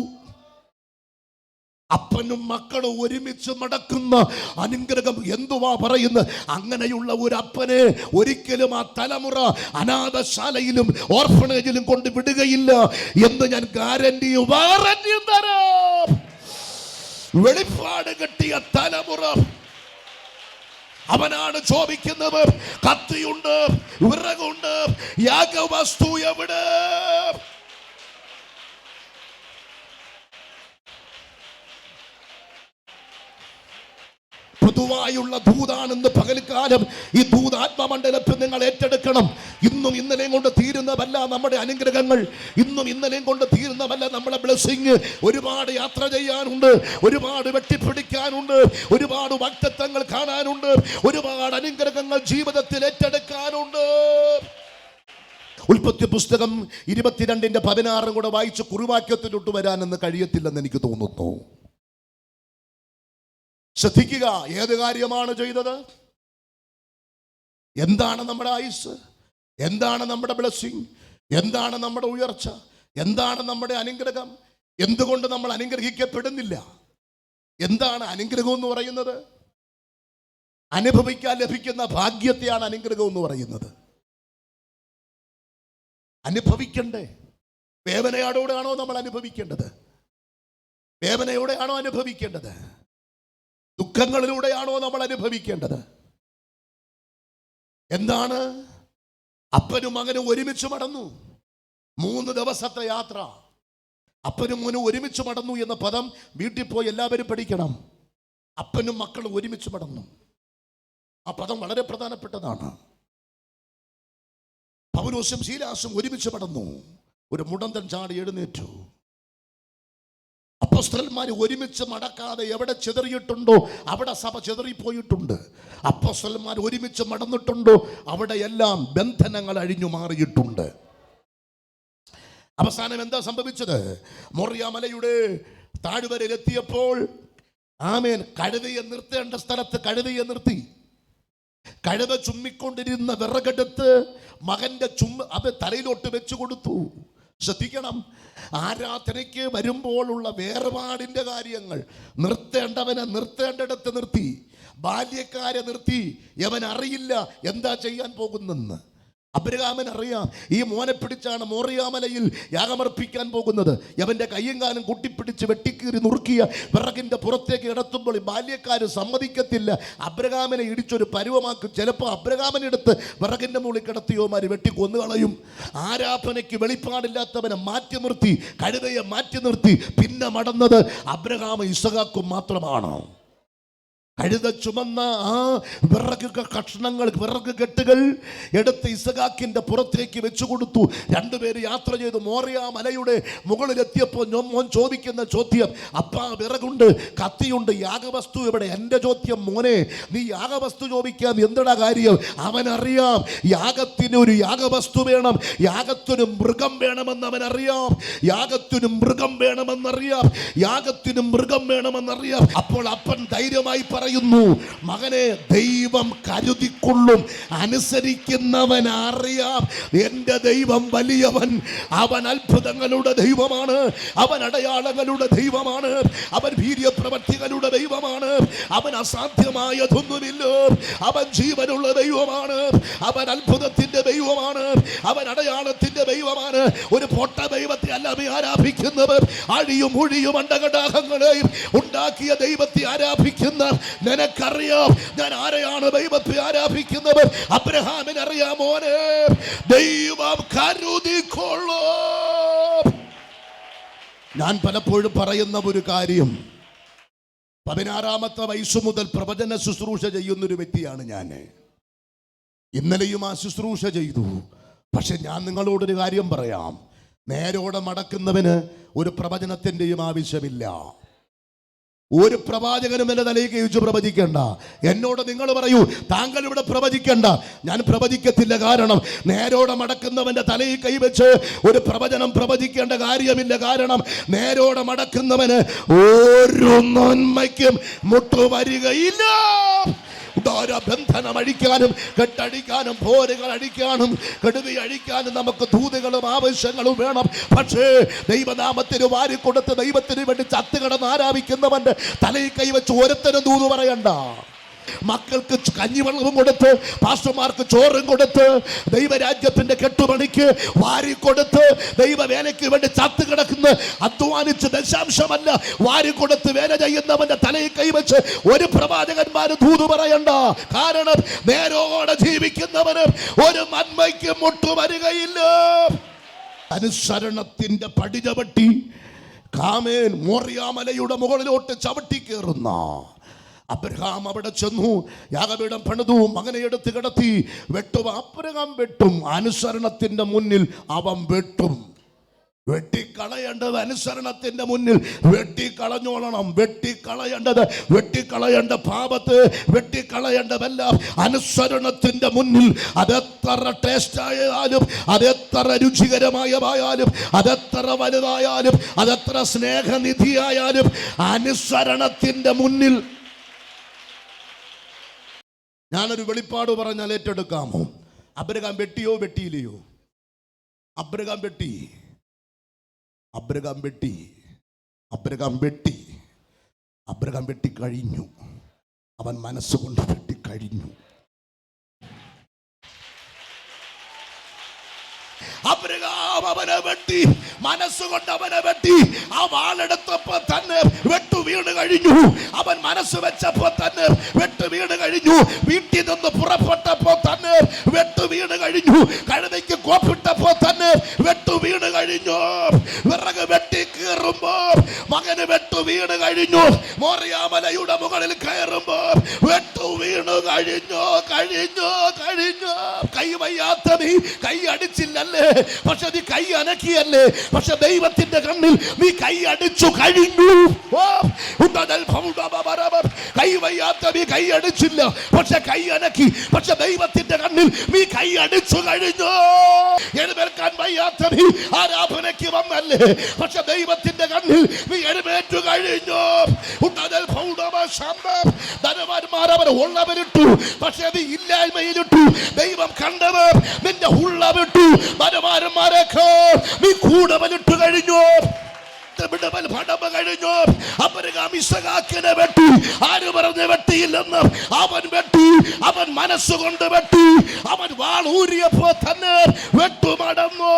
അപ്പനും മക്കളും ഒരുമിച്ച് നടക്കുന്ന അനുഗ്രഹം എന്തുവാ പറയുന്നത്? അങ്ങനെയുള്ള ഒരു അപ്പനെ ഒരിക്കലും ആ തലമുറ അനാഥശാലയിലും ഓർഫണേജിലും കൊണ്ട് വിടുകയില്ല എന്ന് ഞാൻ ഗ്യാരണ്ടിയും തരാം. വെളിപ്പാട് കിട്ടിയ തലമുറ അവനാണ് ചോദിക്കുന്നത്. കത്തിയുണ്ട്, വിറകുണ്ട്, യാഗവസ്തു എവിടെ? പൊതുവായുള്ള ദൂതാണെന്ന് പകൽക്കാലം ഈ ദൂതാത്മമണ്ഡലത്തിൽ നിങ്ങൾ ഏറ്റെടുക്കണം. ഇന്നും ഇന്നലെയും കൊണ്ട് തീരുന്നതല്ല നമ്മുടെ അനുഗ്രഹങ്ങൾ, ഇന്നും ഇന്നലെയും കൊണ്ട് തീരുന്നതല്ല നമ്മുടെ ബ്ലെസ്സിങ്. ഒരുപാട് യാത്ര ചെയ്യാനുണ്ട്, ഒരുപാട് വെട്ടിപ്പിടിക്കാനുണ്ട്, ഒരുപാട് വാഗ്ദത്തങ്ങൾ കാണാനുണ്ട്, ഒരുപാട് അനുഗ്രഹങ്ങൾ ജീവിതത്തിൽ ഏറ്റെടുക്കാനുണ്ട്. ഉൽപ്പത്തി പുസ്തകം 22:16 കൂടെ വായിച്ച് കുറുവാക്യത്തിലോട്ട് വരാനെന്ന് കഴിയത്തില്ലെന്ന് എനിക്ക് തോന്നുന്നു. ശ്രദ്ധിക്കുക, ഏത് കാര്യമാണ് ചെയ്തത്? എന്താണ് നമ്മുടെ ആയുസ്? എന്താണ് നമ്മുടെ ബ്ലെസ്സിങ്? എന്താണ് നമ്മുടെ ഉയർച്ച? എന്താണ് നമ്മുടെ അനുഗ്രഹം? എന്തുകൊണ്ട് നമ്മൾ അനുഗ്രഹിക്കപ്പെടുന്നില്ല? എന്താണ് അനുഗ്രഹം എന്ന് പറയുന്നത്? അനുഭവിക്കാൻ ലഭിക്കുന്ന ഭാഗ്യത്തെയാണ് അനുഗ്രഹം എന്ന് പറയുന്നത്. അനുഭവിക്കണ്ടേ? വേദനയോടെയാണോ നമ്മൾ അനുഭവിക്കേണ്ടത്? വേദനയോടെയാണോ അനുഭവിക്കേണ്ടത്? ദുഃഖങ്ങളിലൂടെയാണോ നമ്മൾ അനുഭവിക്കേണ്ടത്? എന്താണ്? അപ്പനും മകനും ഒരുമിച്ച് മടന്നു. 3 ദിവസത്തെ യാത്ര. അപ്പനും മകനും ഒരുമിച്ച് മടന്നു എന്ന പദം വീട്ടിൽ പോയി എല്ലാവരും പഠിക്കണം. അപ്പനും മക്കളും ഒരുമിച്ച് മടന്നു. ആ പദം വളരെ പ്രധാനപ്പെട്ടതാണ്. പൗലോസും ശീലാസും ഒരുമിച്ച് മടന്നു. ഒരു മുടന്തൻ ചാടി എഴുന്നേറ്റു. അപ്പോസ്തലന്മാർ ഒരുമിച്ച് മടക്കാതെ എവിടെ ചിതറിയിട്ടുണ്ടോ അവിടെ സഭ ചിതറിപ്പോയിട്ടുണ്ട്. അപ്പോസ്തലന്മാർ ഒരുമിച്ച് മടന്നിട്ടുണ്ടോ അവിടെയെല്ലാം ബന്ധനങ്ങൾ അഴിഞ്ഞു മാറിയിട്ടുണ്ട്. അവസാനം എന്താ സംഭവിച്ചത്? മോറിയ മലയുടെ താഴ്വരയിലെത്തിയപ്പോൾ ആമേൻ, കഴുതയെ നിർത്തേണ്ട സ്ഥലത്ത് കഴുതയെ നിർത്തി. കഴുത ചുമ്മിക്കൊണ്ടിരുന്ന വിറകെടുത്ത് മകന്റെ അത് തലയിലോട്ട് വെച്ചു കൊടുത്തു. ശ്രദ്ധിക്കണം, ആരാധനയ്ക്ക് വരുമ്പോഴുള്ള വേർപാടിന്റെ കാര്യങ്ങൾ നിർത്തേണ്ടവനെ നിർത്തേണ്ടിടത്ത് നിർത്തി, ബാല്യക്കാരെ നിർത്തി. യവൻ അറിയില്ല എന്താ ചെയ്യാൻ പോകുന്നെന്ന്. അബ്രഹാമിന് അറിയാം, ഈ മോനെ പിടിച്ചാണ് മോറിയാമലയിൽ യാഗമർപ്പിക്കാൻ പോകുന്നത്. അവന്റെ കയ്യും കാലും കുട്ടിപ്പിടിച്ച് വെട്ടിക്കീറി നുറുക്കിയ വിറകിന്റെ പുറത്തേക്ക് കിടത്തുമ്പോൾ ബാല്യക്കാര് സമ്മതിക്കത്തില്ല. അബ്രഹാമിനെ ഇടിച്ചൊരു പരുവമാക്കും. ചിലപ്പോൾ അബ്രഹാമിനെടുത്ത് വിറകിന്റെ മുകളിൽ കിടത്തിയോമാര് വെട്ടി കൊന്നുകളയും. ആരാധനയ്ക്ക് വെളിപ്പാടില്ലാത്തവനെ മാറ്റി നിർത്തി, കഴുതയെ മാറ്റി നിർത്തി. പിന്നെ മടന്നത് അബ്രഹാമും ഇസഹാക്കും മാത്രമാണ്. കഴുത ചുമന്ന ആ വിറക് കഷ്ണങ്ങൾ, വിറക് കെട്ടുകൾ എടുത്ത് ഇസഹാക്കിന്റെ പുറത്തേക്ക് വെച്ചു കൊടുത്തു. രണ്ടുപേര് യാത്ര ചെയ്തു. മോറിയ മലയുടെ മുകളിലെത്തിയപ്പോൾ മോൻ ചോദിക്കുന്ന ചോദ്യം, അപ്പാ വിറകുണ്ട്, കത്തിയുണ്ട്, യാഗവസ്തു എവിടെ? എൻ്റെ ചോദ്യം, മോനെ നീ യാഗവസ്തു ചോദിക്കാൻ എന്തിടാ കാര്യം? അവനറിയാം യാഗത്തിന് ഒരു യാഗവസ്തു വേണം, യാഗത്തിന് മൃഗം വേണമെന്ന് അവനറിയാം, യാഗത്തിന് മൃഗം വേണമെന്നറിയാം, യാഗത്തിന് മൃഗം വേണമെന്നറിയാം. അപ്പോൾ അപ്പൻ ധൈര്യമായി പറയുന്നു, മകനെ ദൈവം കരുതിക്കൊള്ളും, അനുസരിക്കുന്നവൻ അറിയാം എൻ്റെ ദൈവം വലിയവൻ, അവൻ അത്ഭുതങ്ങളുടെ ദൈവമാണ്, അവൻ അടയാളങ്ങളുടെ ദൈവമാണ്, അവൻ വീര്യപ്രവർത്തികളുടെ ദൈവമാണ്, അവൻ അസാധ്യമായതൊന്നുമില്ല, അവൻ ജീവനുള്ള ദൈവമാണ്, അവൻ അത്ഭുതത്തിന്റെ ദൈവമാണ്, അവൻ അടയാളത്തിന്റെ ദൈവമാണ്. ഒരു പൊട്ട ദൈവത്തെ അല്ല ആരാധിക്കുന്നവർ, അഴിയും ഒഴിയും അണ്ടകടാഹങ്ങളെയും ഉണ്ടാക്കിയ ദൈവത്തെ ആരാധിക്കുന്ന നിനക്കറിയാം ഞാൻ ആരെയാണ് ദൈവത്തെ ആരാധിക്കുന്നത്. അബ്രഹാമിനറിയാം, മോനെ ദൈവം കരുതിക്കൊള്ളും. ഞാൻ പലപ്പോഴും പറയുന്ന ഒരു കാര്യം, 16-ാമത്തെ വയസ്സു മുതൽ പ്രവചന ശുശ്രൂഷ ചെയ്യുന്നൊരു വ്യക്തിയാണ് ഞാൻ. ഇന്നലെയും ആ ശുശ്രൂഷ ചെയ്തു. പക്ഷെ ഞാൻ നിങ്ങളോടൊരു കാര്യം പറയാം, നേരോടെ മടക്കുന്നവന് ഒരു പ്രവചനത്തിൻ്റെയും ആവശ്യമില്ല. ഒരു പ്രവാചകനും എൻ്റെ തലയിൽ കൈവച്ച് പ്രവചിക്കേണ്ട. എന്നോട് നിങ്ങൾ പറയൂ, താങ്കൾ ഇവിടെ പ്രവചിക്കേണ്ട. ഞാൻ പ്രവചിക്കത്തില്ല. കാരണം നേരോടെ മടക്കുന്നവന്റെ തലയിൽ കൈവച്ച് ഒരു പ്രവചനം പ്രവചിക്കേണ്ട കാര്യമില്ല. കാരണം നേരോടെ മടക്കുന്നവന് ഒരു നന്മയ്ക്കും മുട്ടുവരികയില്ല. ബന്ധനം അഴിക്കാനും കെട്ടടിക്കാനും പോരുകൾ അഴിക്കാനും കെടുതി അഴിക്കാനും നമുക്ക് ദൂതുകളും ആവശ്യങ്ങളും വേണം. പക്ഷേ ദൈവനാമത്തിന് വാരിക്കൊടുത്ത് ദൈവത്തിന് വേണ്ടി ചത്തുകിടന്ന് ആരാധിക്കുന്നവന്റെ തലയിൽ കൈവച്ച് ഒരുത്തനും ദൂത് പറയണ്ട. മക്കൾക്ക് കഞ്ഞിവെള്ളവും കൊടുത്ത്, പാസ്റ്റർമാർക്ക് ചോറും കൊടുത്ത്, ദൈവരാജ്യത്തിന്റെ കെട്ടുപണിക്ക് വാരിക്കൊടുത്ത്, ദൈവവേലയ്ക്ക് വേണ്ടി ചത്തു കിടക്കുന്ന അധ്വാനിച്ച് ദശാംശമല്ല വാരിക്കൊടുത്ത് വേല ചെയ്യുന്നവന്റെ തലയിൽ കൈവച്ച് ഒരു പ്രവാചകന്മാര് ദൂത് പറയണ്ട. കാരണം നേരോടെ ജീവിക്കുന്നവന് ഒരു നന്മയ്ക്ക് മുട്ടുവരികയില്ല. അനുസരണത്തിന്റെ പടി ചവിട്ടി കാമേൻ മോറിയാമലയുടെ മുകളിലോട്ട് ചവിട്ടി കയറുന്ന അബ്രഹാം അവിടെ ചെന്നു, യാഗപീഠം പണിതു, മകനെ എടുത്ത് കിടത്തി. വെട്ടും, അബ്രഹാം വെട്ടും. അനുസരണത്തിന്റെ മുന്നിൽ അവൻ വെട്ടും. വെട്ടിക്കളയേണ്ടത് അനുസരണത്തിന്റെ മുന്നിൽ വെട്ടിക്കളഞ്ഞോളണം. വെട്ടിക്കളയേണ്ട പാപത്ത്, വെട്ടിക്കളയേണ്ടതെല്ലാം അനുസരണത്തിന്റെ മുന്നിൽ. അതെത്ര ടേസ്റ്റ് ആയാലും, അതെത്ര രുചികരമായതായാലും, അതെത്ര വലുതായാലും, അതെത്ര സ്നേഹനിധിയായാലും അനുസരണത്തിന്റെ മുന്നിൽ. ഞാനൊരു വെളിപ്പാട് പറഞ്ഞാൽ ഏറ്റെടുക്കാമോ? അബ്രഹാം വെട്ടിയോ വെട്ടിയില്ലയോ? അബ്രഹാം വെട്ടി. അബ്രഹാം വെട്ടിക്കഴിഞ്ഞു. അവൻ മനസ്സുകൊണ്ട് വെട്ടിക്കഴിഞ്ഞു. അബ്രഹാം അവനെ വെട്ടി, മനസ്സുകൊണ്ട് അവനെ വെട്ടി. ആ വാളെടുത്തപ്പോ തന്നെ വെട്ടു വീണ് കഴിഞ്ഞു. അവൻ മനസ്സ് വെച്ചപ്പോ തന്നെ വെട്ട് വീണ് കഴിഞ്ഞു. വീട്ടിൽ നിന്ന് പുറപ്പെട്ടപ്പോ തന്നെ വെട്ട് വീണ് കഴിഞ്ഞു. കഴുതയ്ക്ക് കോപ്പിട്ടപ്പോ തന്നെ വെട്ടു വീണ് കഴിഞ്ഞു. വിറക് വെട്ടി കീറുമ്പോ മകന് വെട്ടു വീണ് കഴിഞ്ഞു. മോറിയാമലയുടെ മുകളിൽ കയറുമ്പോ വെട്ടു വീണ് കഴിഞ്ഞു. കൈ വയ്യാത്ത നീ കൈ അടിച്ചില്ലല്ലേ? പക്ഷെ നീ കൈ അനക്കിയല്ലേ? പക്ഷെ ദൈവത്തിന്റെ കണ്ണിൽ നീ കൈ അടിച്ചു കഴിഞ്ഞു. കൈവയ്യാത്ത നീ കൈ അടിച്ചില്ല, പക്ഷെ കൈ അനക്കി. പക്ഷെ ദൈവത്തിന്റെ കണ്ണിൽ നീ കൈ അടിച്ചു കഴിഞ്ഞു. എഴുന്നേൽക്കാൻ വയ്യാത്ത നീ ആരാധനയ്ക്ക് വന്നല്ലേ, പക്ഷെ ദൈവത്തിന്റെ കണ്ണിൽ നീ എഴുന്നേറ്റു കഴിഞ്ഞു. ധനവാന്മാർ അവർ ഉള്ളവരിട്ടു, പക്ഷെ നീ ഇല്ലായ്മയിലിട്ടു. ദൈവം കണ്ടവർ നിന്റെ ഉള്ളവിട്ടു. ധനവാന്മാരൊക്കെ നീ കൂടുതലിട്ടു കഴിഞ്ഞു. കഴിഞ്ഞു. അബ്രഹാമിനെ വെട്ടി. ആര് പറഞ്ഞ് വെട്ടിയില്ലെന്ന്? അവൻ വെട്ടി. അവൻ മനസ്സുകൊണ്ട് വെട്ടി. അവൻ വാൾ ഊരിയപ്പോ തന്നെ വെട്ടുമടന്നു.